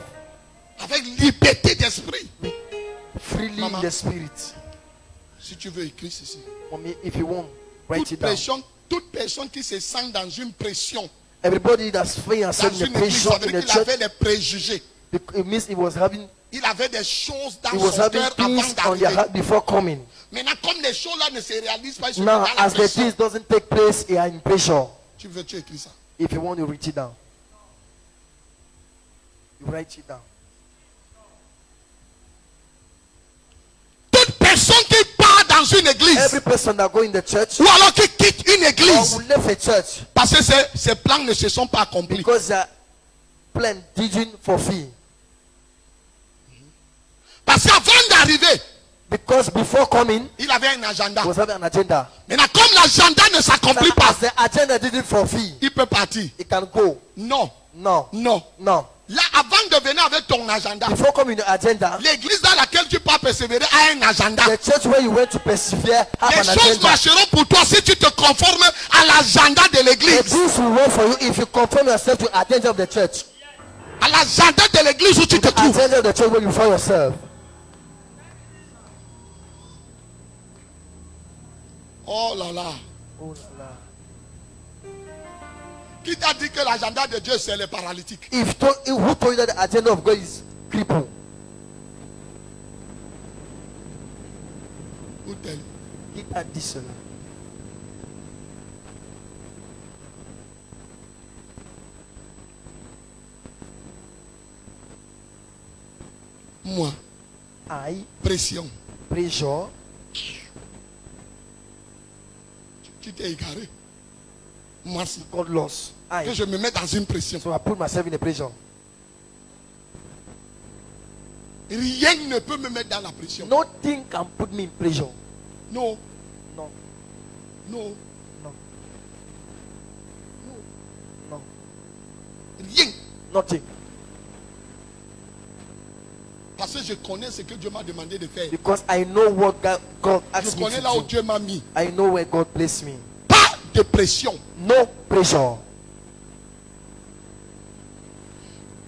Avec liberté d'esprit. Freely Mama. in the spirit. Si tu veux écrire ceci. Mommy, if you want, write it down. Toute personne qui se sent dans une pression, Everybody that's feeling dans yourself in une the église, pressure ça veut in dire the qu'il church, avait des préjugés. it means he was having des choses dans he was son having cœur avant things on their d'arriver. heart before coming. Maintenant, comme les choses là ne se réalisent pas, ils sont Now, dans la as the pression. things doesn't take place, he are in pressure. Tu écris ça. If you want to write it down, you write it down. Toute personne qui part dans une église, Every person that go in the church ou alors qui quitte une or église, will leave a church parce que ses plans ne se sont pas accomplis. because they are plan didn't fulfill. Parce qu'avant d'arriver, Because before coming, il avait un agenda. he was having an agenda. Maintenant, comme l'agenda ne s'accomplit So pas, as the agenda didn't fulfill, il peut partir. he can go. Non, No, non. no. Là, avant de venir avec ton agenda, Before coming the agenda, l'église dans laquelle tu peux persévérer a un agenda. the church where you went to persevere have Les an choses agenda. marcheront pour toi si tu te conformes à l'agenda de The l'église. things will work for you if you conform yourself to the agenda of the church. À l'agenda de l'église où tu te The trouves. agenda of the church where you find yourself. Oh là là. Oh là là. Qui t'a dit que l'agenda de Dieu c'est les paralytiques? Who told you that the agenda of God is cripple? Who tell you? Qui t'a dit cela? Moi, I, pression. pressure. Tu t'es égaré. Merci. God lost. Que I. je me mette dans une pression. So I put myself in a pressure. Rien ne peut me mettre dans la pression. Nothing can put me in pressure. Non, No. non, No. No. rien. Nothing. Parce que je connais ce que Dieu m'a demandé de faire. Because I know what God Je asked me connais là où to do. Dieu m'a mis. I know where God placed me. Pas de pression. No pressure.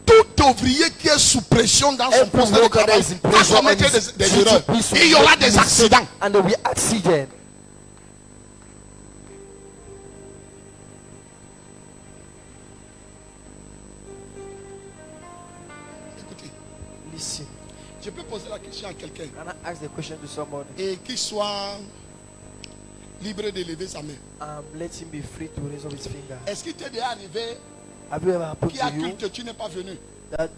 Tout ouvrier qui est sous pression dans son Every poste de worker that travail is in va pressure and commettre is des due to erreurs. peace will Et il y aura make des mistake accidents. and there will be accident. Écoutez, Listen. je peux poser la question à quelqu'un Can I ask the question to somebody? et qu'il soit libre de lever sa main. Let him be free to raise up his finger. Est-ce qu'il t'est déjà arrivé Have you ever happened qu'il y a to you culte, tu n'es pas venu that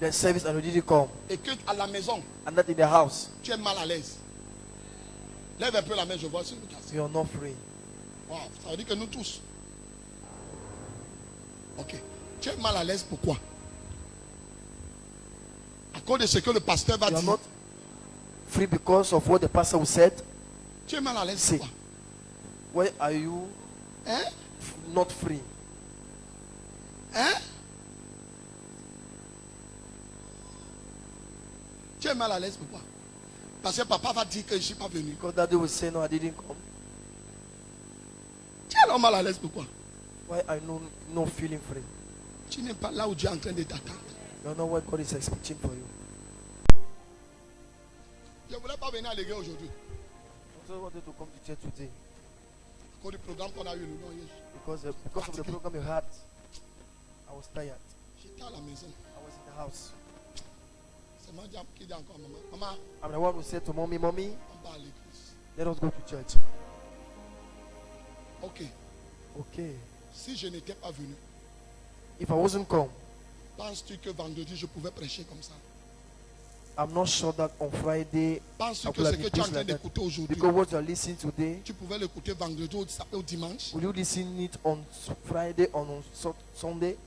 the service and you didn't come et que à la maison, and that in the house tu es mal à l'aise? Lève un peu la main, je vois sur le cas. you are not free? Wow, ça veut dire que nous tous. Ok. Tu es mal à l'aise, pourquoi? À cause de ce que le pasteur va You are dire. not free because of what the pastor said. Tu es mal à l'aise, See. pourquoi? Why are you Hein? not free? Hein? Tu es mal à l'aise, pourquoi? Parce que papa va dire que je ne suis pas venu. Because daddy will say no, I didn't come. Tu es alors mal à l'aise, pourquoi? Why are you no feeling free? Tu n'es pas là où Dieu est en train de t'attendre. You know what God is expecting for you. Je ne voulais pas venir à l'église aujourd'hui. I just wanted to come to church today À cause du programme qu'on a eu le long hier. because of the program you had. I was tired. J'étais à la maison. I was in the house. C'est moi qui dis encore à maman. Maman, I'm the one who said to mommy, mommy, on va à l'église. let us go to church. Ok. Okay. Si je n'étais pas venu, If I wasn't come, penses-tu que vendredi je pouvais prêcher comme ça? I'm not sure that on Friday, Penses-tu I que could ce have que been tu es en preached train like that. d'écouter aujourd'hui, Because what you are listening today, tu pouvais l'écouter vendredi ou dimanche? will you listen it on Friday or on Sunday?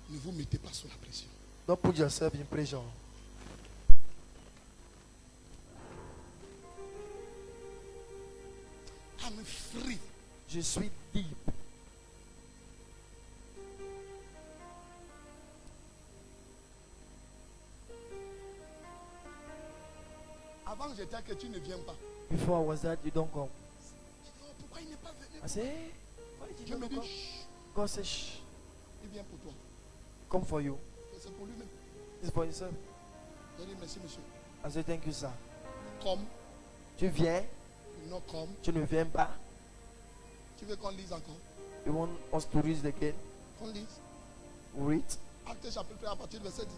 Ne vous mettez pas sous la pression. Don't put yourself in pressure. I'm free. Je suis deep. Avant j'étais que tu ne viens pas. Before I was that, you don't come. Je dis, oh, pourquoi il n'est pas venu? I say, hey, why did Dieu you me not dit, come? chut, God says, shh, il vient pour toi. come for you. Et c'est pour lui-même. It's for yourself. Je dis merci monsieur. I say, thank you, sir. Comme, Tu viens, non comme. tu ne viens pas. Tu veux qu'on lise encore? You want us to read again? Qu'on lise. Read. Acte chapitre 1 à partir du verset 19.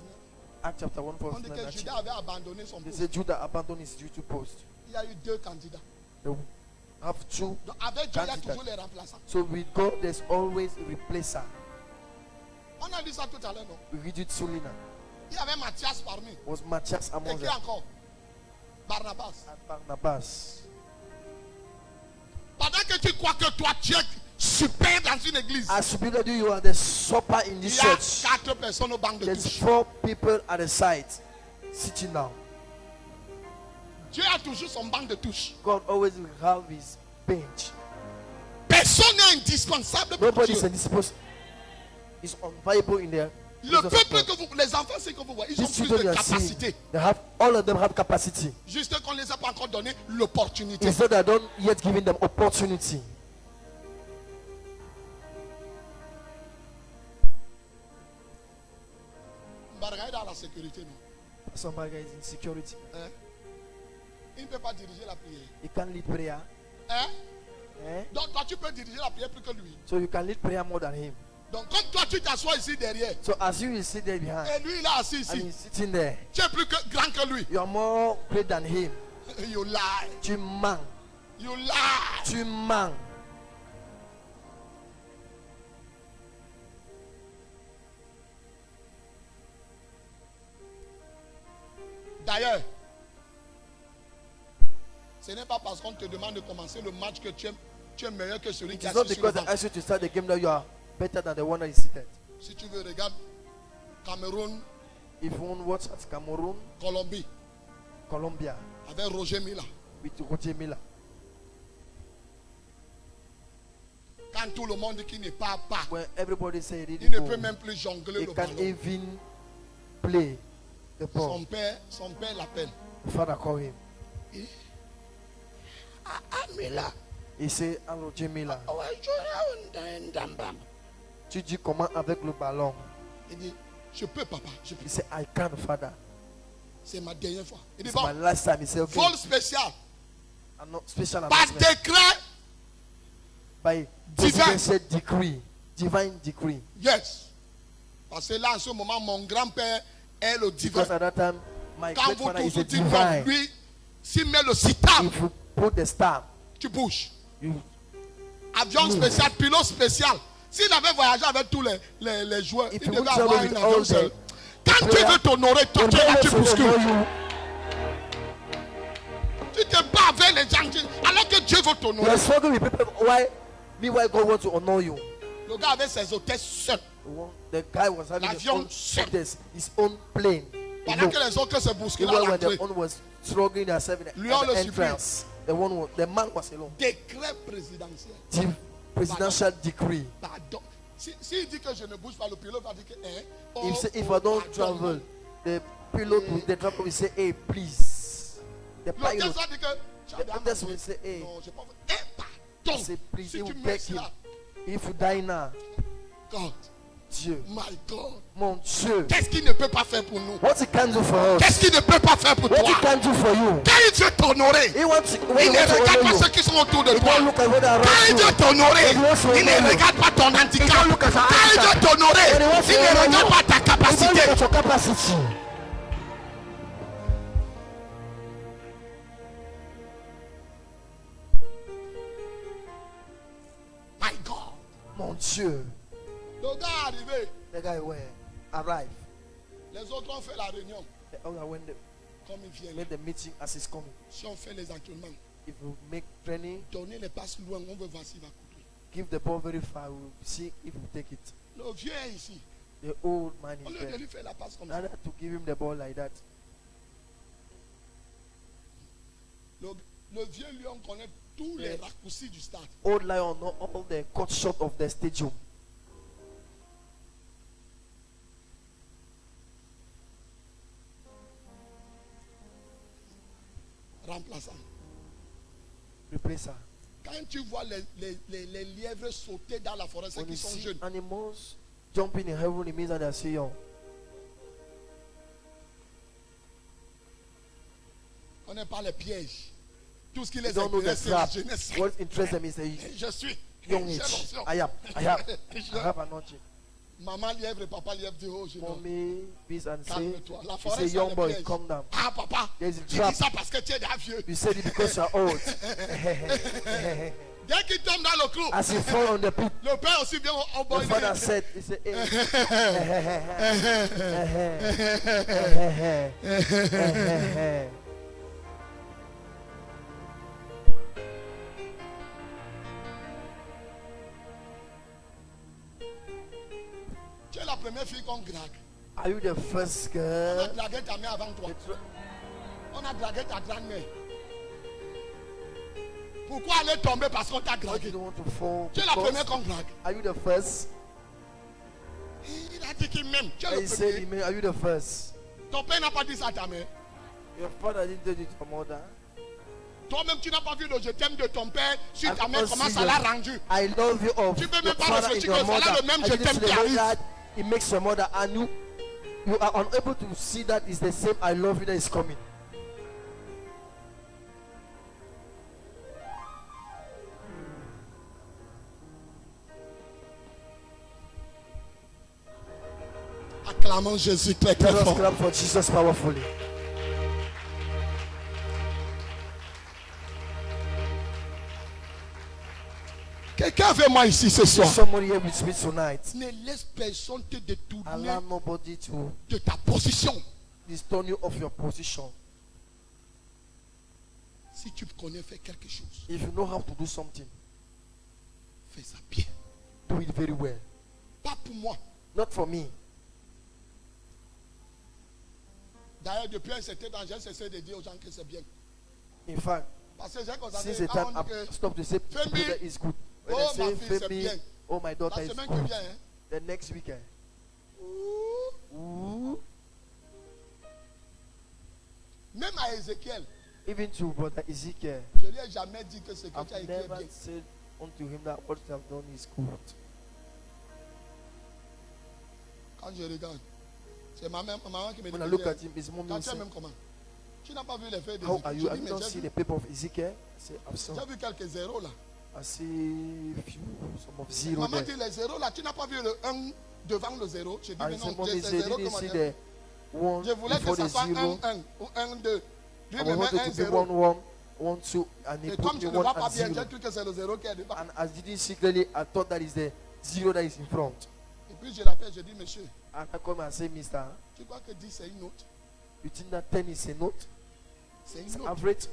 Acts chapter 1, On verse dit 9. que Judas avait abandonné son They poste. say Judah abandoned his duty post. Il y a eu 2 candidats. They have two. Donc avec Dieu, il y a Candidat. toujours les remplaçants. So with God, there's always a replacer. On a dit ça tout à l'heure, non? We read it solely now. Il y avait Matthias parmi. Was Matthias Et among qui them? encore? Barnabas. And Barnabas. Pendant que tu crois que toi, tu es super dans une église, As you believe that you are the supper in il this y a church, 4 personnes au banc de there's touche. 4 people at the side sitting down. Dieu a toujours son banc de touche. God always will have his bench. Personne n'est indispensable pour Nobody Dieu. is unviable in their Le presence of peuple God. que vous, les enfants, c'est que vous voyez, ils ont These plus children de you are seeing, capacité. all of them have capacity. Juste qu'on ne les a pas encore donné l'opportunité. It's not that I don't yet giving them opportunity. Mbaraga est dans la sécurité, non? Somebody is in security. Hein? Il ne peut pas diriger la prière. He can lead prayer. Hein? Eh? Donc toi tu peux diriger la prière plus que lui. So you can lead prayer more than him. Donc comme toi tu t'assois ici derrière So as you will sit there behind et lui il est assis and ici, he's sitting there, tu es plus grand que lui. you are more great than him. You lie. Tu mens. You lie. Tu mens. D'ailleurs, ce n'est pas parce qu'on te demande de commencer le match que tu es meilleur que celui qui It's est not assis sur le because banc. I ask you to start the game that you are better than the one that is seated. Si tu veux, regarde Cameroun, If you want to watch at Cameroon, Colombie, Colombia, avec Roger Mila. with Roger Miller, Quand tout le monde dit qu'il n'est pas pas, when everybody say he il ne didn't peut go, même plus jongler he le can ballon. even play the ball. Son père l'appelle. The father call him. Mila. He say, "Ah, Roger Miller, Ouais, tu dis comment avec le ballon?" il dit, je peux papa, je peux. He say, "I can, father. C'est ma dernière fois. Il dit, It's my bon, last time." He say, "Okay, vol spécial, I'm not special par announcement décret, by Divine. presidential decree, divine decree." yes. Parce que là, en ce moment, mon grand-père est le divin. Because at that time, my Quand great vous father is tous a dites non, divine. lui, s'il met le sitam, If you put the star, tu bouges. you Avion spécial, pilote spécial. S'il avait voyagé avec tous les joueurs, If il you devait would travel avoir un with avion all seul. the Quand Dieu veut t'honorer, toi, tu es là, tu bouscules. you. Tu te bats avec les gens alors que Dieu veut You t'honorer. are struggling with people. Why? Meanwhile, God wants to honor you. Le gars avait ses hôtesses seuls. The guy was having his L'avion own seul. hôtesse, his own plane. Pendant que les autres se bousculent à Even when l'entrée. the one was struggling themselves at Lui, on the le entrance, the man was alone. Décret présidentiel. Presidential decree. Pardon. S'il dit que je ne bouge pas, le pilote va dire que. If I don't travel, the pilot with the travel will say, "Hey, please." The pilot, L'hôtesse va dire que. tu as the bien hôtesse mangé. will say, "Hey." Non, j'ai pas fait. Pardon. Say, "Please." Si He tu will mets beg him. cela, If you die now, God, Dieu, my God. mon Dieu, Qu'est-ce qu'il ne peut pas faire pour nous? what he can do for Qu'est-ce us, qu'il ne peut pas faire pour what he toi? can do for you. Quand il veut t'honorer, He wants to, when il he ne wants to regarde honor pas you. ceux qui sont autour de He toi. don't look at what are Quand il around veut you. t'honorer, He wants to il ne honor you. regarde pas ton handicap. He don't look at your Quand il veut handicap. t'honorer, When he wants to il ne honor regarde you, pas ta He don't look capacité. at your capacity. My God. Mon Dieu. Le gars est arrivé. The guy went, arrived. Les autres ont fait la réunion. The other when they Comme ils viennent. made the meeting as he's coming. Si on fait les entraînements, If you make training, donner les passes loin, on veut voir s'il va couper. give the ball very far. We'll see if you take it. Le vieux est ici. The old man Au is lieu de there. lui faire la passe comme In ça. order to give him the ball like that. Le vieux lion connaît tous les raccourcis du stade. Old lion know all the cut short of the stadium. Remplaçant. Replacer. Quand tu vois les lièvres sauter dans la forêt, ceux When qui you sont see jeunes, animals jumping in heaven, it means that they are still young. on n'est pas les pièges. Tout ce qui They les don't know the intéresse, c'est la trap. jeunesse. What interests them is the Je suis. young J'ai age. l'onction. I have anointing. Maman lièvre et papa lièvre dit oh je non. Mommy, peace and say, Calme-toi. La you forêt say, c'est young les boy, pièges. calm down. Ah papa, There's a tu trap. dis ça parce que tu es déjà vieux. You said it because you're old. Dès qu'il tombe dans le clou, As you fall on the pit, le père aussi vient au boy. the father said, he said, hey. Tu es la première fille qu'on drague. Are you the first On a girl? dragué ta mère avant toi. On a dragué ta grand-mère. Pourquoi elle est tombée? Parce qu'on t'a Why do dragué. you want to fall? Tu es la première Because- qu'on drague. Are you the first? Il a dit qu'il m'aime. Tu es He le said, premier. "Amen. Are you the first?" Ton père n'a pas dit ça à ta mère. Your father didn't tell you to your mother. Toi-même, tu n'as pas vu le je t'aime de ton père sur I've ta mère, not comment seen ça l'a your- rendu. I love you of Tu peux your même pas father and réfléchir your que voilà mother. le même I je didn't t'aime see qui the way arrive. that it makes your mother and you. You are unable to see that it's the same I love you that is coming. Acclamons Jésus très très Let us fort. clap for Jesus powerfully. Quelqu'un avec moi ici ce soir. Somebody here with me tonight. Ne laisse personne te détourner Allow nobody to de ta position. disturb you of your position. Si tu connais faire quelque chose, If you know how to do something, fais ça bien. do it very well. Pas pour moi. Not for me. D'ailleurs, depuis un certain temps, j'ai cessé de dire aux gens que c'est bien. In fact, Parce que j'ai constaté, since the quand time on dit I've que stopped to say Femi, that is good. When oh, I ma say fille, c'est Femi, bien. oh my daughter la is semaine qui good. vient, hein, The next weekend. Ooh. même à Ézéchiel, Even to brother Ezekiel, je lui ai jamais dit que ce que tu as I've écrit est never bien. said unto him that what you have done is good. Quand je regarde, c'est ma maman qui me dit When I que look j'ai- at him, his mom Quand will tu say, es même comment? Tu n'as pas vu les feuilles how are d'Ézéchiel? you? Je Have dis, you mais not j'ai seen vu, the paper of Ezekiel? I say, I've seen. j'ai vu quelques zéros là. I see some of zero Maman there. dit les zéros là, tu n'as pas vu le 1 devant le 0. Je dis, mais And non, some mommy j'ai say, ces zéros didn't comme see on the one Je voulais before que the ça soit zero. 1-1 ou 1-2. Lui I me met wanted un to be 0. 1-1, 1-2, and he Et put comme me je ne 1 vois pas and bien, 0. j'ai cru que c'est le 0 qui est devant. And as didn't see clearly, I thought that is the zero that is in front. Et puis je l'appelle, je dis, monsieur, And I come and say, Mister, tu crois que 10 c'est une note? you think that 10 is a note? C'est It's une an note. average.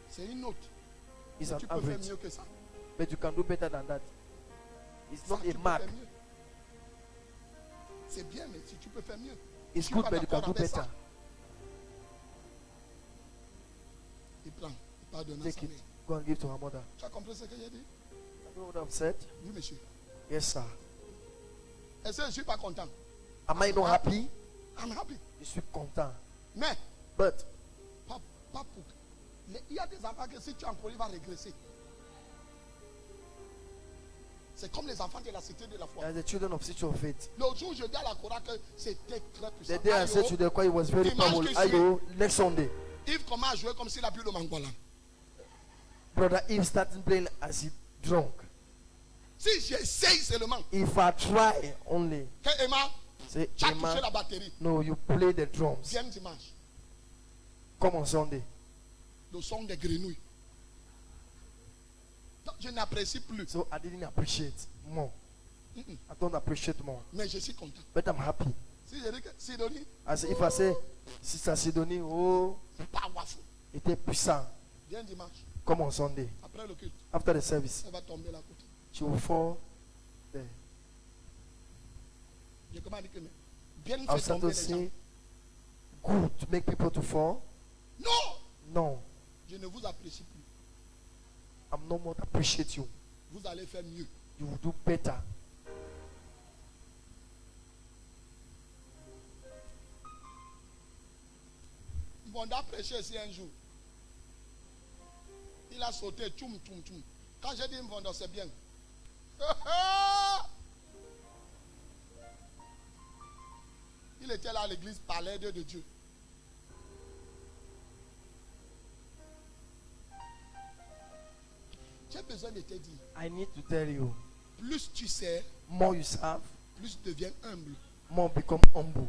C'est une note. It's Mais an tu peux faire average. mieux que ça. But you can do better than that. It's Ça, not tu a peux mark. faire mieux. C'est bien, mais si tu peux faire mieux. It's Je suis good, pas but you can d'accord do avec ça. better. Il prend, il pardonne à Take sa it. mère. Go and give to her mother. Tu as compris ce que j'ai dit? You know what I've said? Oui, monsieur. Yes, sir. Est-ce que je ne suis pas content? Am I not happy? I'm happy. Je suis content. Mais, But pas pour. Il y a des enfants que si tu encourages, il va régresser. C'est comme les enfants de la cité de la foi. as the children of City of Faith, L'autre jour, je dis à la Cora que c'était très puissant. the day I said to the choir, it was very Dimanche powerful. qui Ayo, next Sunday, Yves commence à jouer comme s'il a bu le mangola. Brother Eve started playing as he drunk. Si j'essaye seulement If I try only, que Emma, say, tu as touché Emma, la batterie, no, you play the drums. viens dimanche. Come on Sunday. Le son des grenouilles. Donc, je n'apprécie plus. So I didn't appreciate more. Mm-mm. I don't appreciate more. Mais je suis content. But I'm happy. Si je dis que Sidonie, As if I say, Sister Sidonie, oh, c'est powerful. était puissant. Viens dimanche. Come on Sunday. Après le culte, After the service, elle va tomber là côté. she will fall there. Je commence à dire que mais bien I'll fait start tomber to les gens. say, good to make people to fall. Non, No, je ne vous apprécie plus. I'm no more to appreciate you. Vous allez faire mieux. You will do better. Bon, a prêché ici un jour. Il a sauté, tchoum, tchoum, tchoum. Quand j'ai dit Mvondo, c'est bien. Il était là à l'église, parlait de Dieu. J'ai besoin de te dire, I need to tell you, plus tu sais, more you serve, plus tu deviens humble. more become humble.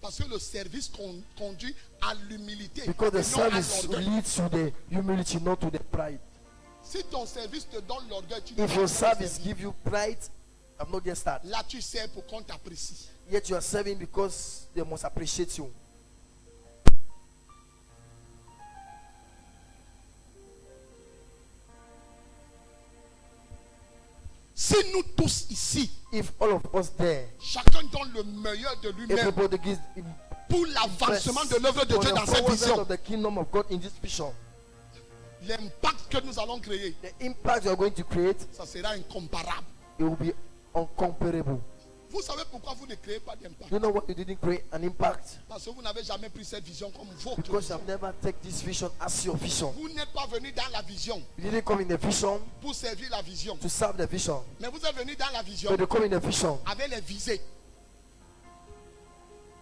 Parce que le service conduit à l'humilité. Because the et non à service l'orgueil. leads to the humility, not to the pride. Si ton service te donne l'orgueil, tu If dois your service servir. give you pride, I'm not yet start. Là, tu sais pour qu'on t'apprécie. Yet you are serving because they must appreciate you. Si nous tous ici, If all of us there, chacun donne le meilleur de lui-même everybody gives pour l'avancement de l'œuvre de Dieu dans cette vision, of the kingdom of God in this vision, l'impact que nous allons créer, the impact you are going to create, ça sera incomparable. it will be uncomparable. Vous savez pourquoi vous ne créez pas d'impact? You know what you didn't create an impact? Parce que vous n'avez jamais pris cette vision comme vôtre. Because you have never taken this vision as your vision. Vous n'êtes pas venu dans la vision You didn't come in the vision pour servir la vision. to serve the vision, Mais vous êtes venu dans la vision but you come in the vision avec les visées.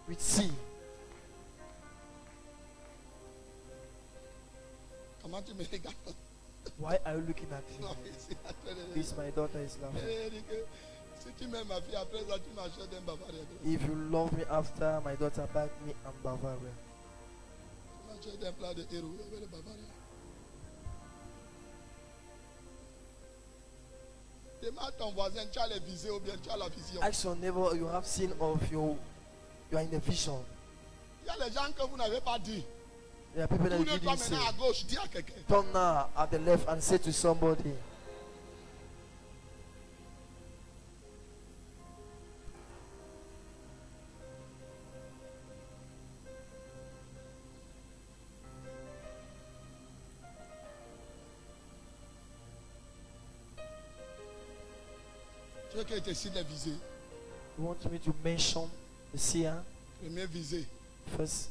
with C. Comment tu me regardes? Why are you looking at me? Non, ici, attends, This my daughter is laughing. Eric, si tu m'aimes ma fille, après ça, tu m'achètes un Bavaria. If you love me after my daughter back me and Bavaria. Tu m'achètes un plat de héros avec le Bavaria. Demande ton voisin, tu as les visées ou bien tu as la vision. Ask your neighbor, you have seen of you are in a vision. Il y a les gens que vous n'avez pas dit. There are people that Tous you les toi didn't say. maintenant à gauche, dis à quelqu'un. Turn now at the left and say to somebody. Tu veux qu'il te cite les visées. You want me to mention the seer? Premier visée. First,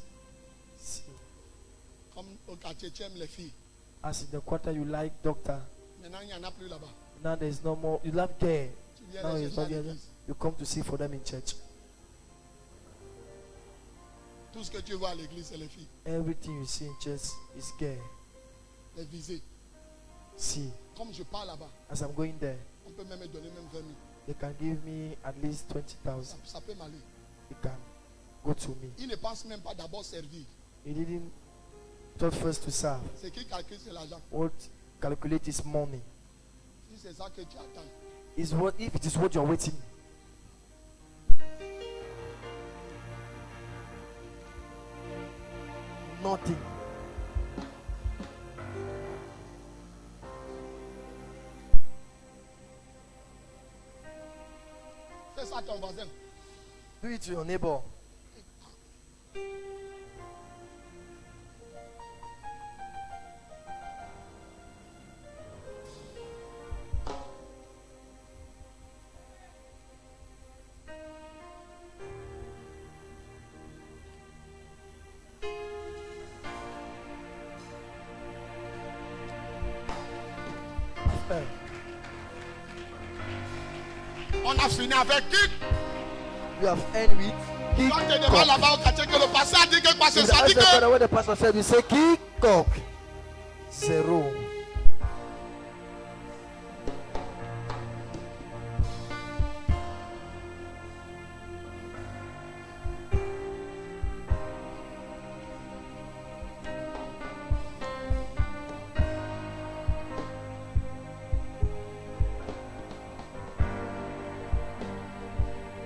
see. Comme au quartier, tu aimes les filles. As in the quarter you like doctor. Maintenant, il n'y en a plus là-bas. Now there is no more. You love care. Tu viens Now les it's chercher à not there. l'église. You come to see for them in church. Tout ce que tu vois à l'église, c'est les filles. Everything you see in church is gay. Les visées. See, Comme je parle là-bas, as I'm going there, on peut même me donner même 20 000. they can give me at least 20,000. Ça peut m'aller. They can go to me. Il ne pense même pas d'abord servir. He didn't thought first to serve. C'est qui calcule, c'est l'argent. What calculate is money. Si c'est ça que tu attends, Is what if it is what you're waiting. Nothing. fais ça à ton voisin. Do it to your neighbor. On a fini avec qui? You have end with kick Quand tu demandes cock. là-bas au quartier que le pasteur a dit que quoi, c'est You ça, ask dit the que father what the pastor said, you say kick cock. Zero.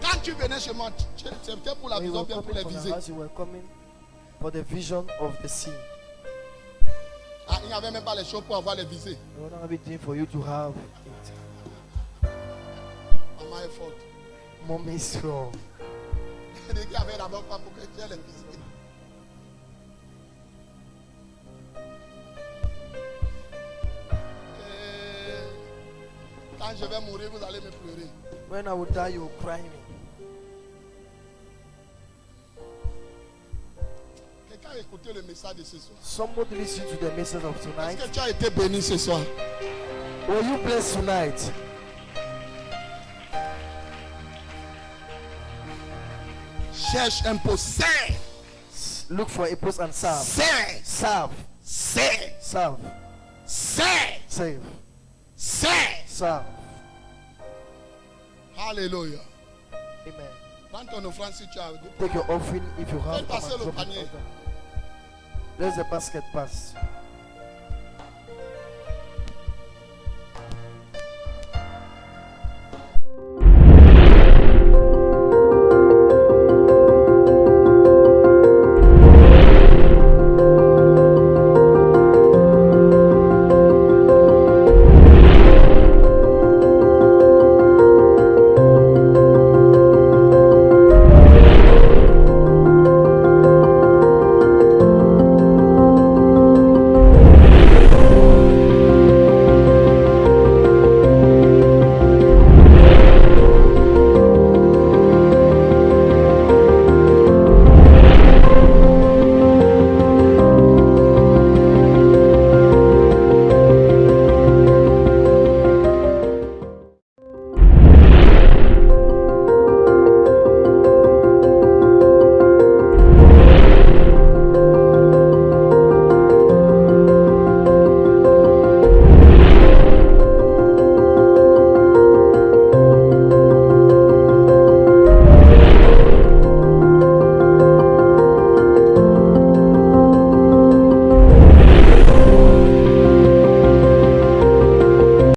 quand tu venais chez moi, c'était pour la When you vision, were bien pour coming les from the visées. house, you were coming for the vision of the sea. Ah, il n'y avait même pas les choses pour avoir les visées. There was not everything for you to have it. Maman est forte. Mom is strong. Il dit qu'il y avait d'abord pas pour que tu aies les visées. Et quand je vais mourir, vous allez me pleurer. When I will die, you will cry me. Quelqu'un a écouté le message de ce soir. Somebody listen to the message of Est-ce tonight. que tu as été béni ce soir? Were you blessed tonight? Cherche un poste. Serre. Look for a post and serve. Serre. Serve. Serre. Serve. Serre. Save. Serre. Serve. Alléluia. Amen. Prends ton offrande si tu as. Take your offering if you have. Faites passer Come and le drop it panier. over. Let the basket pass.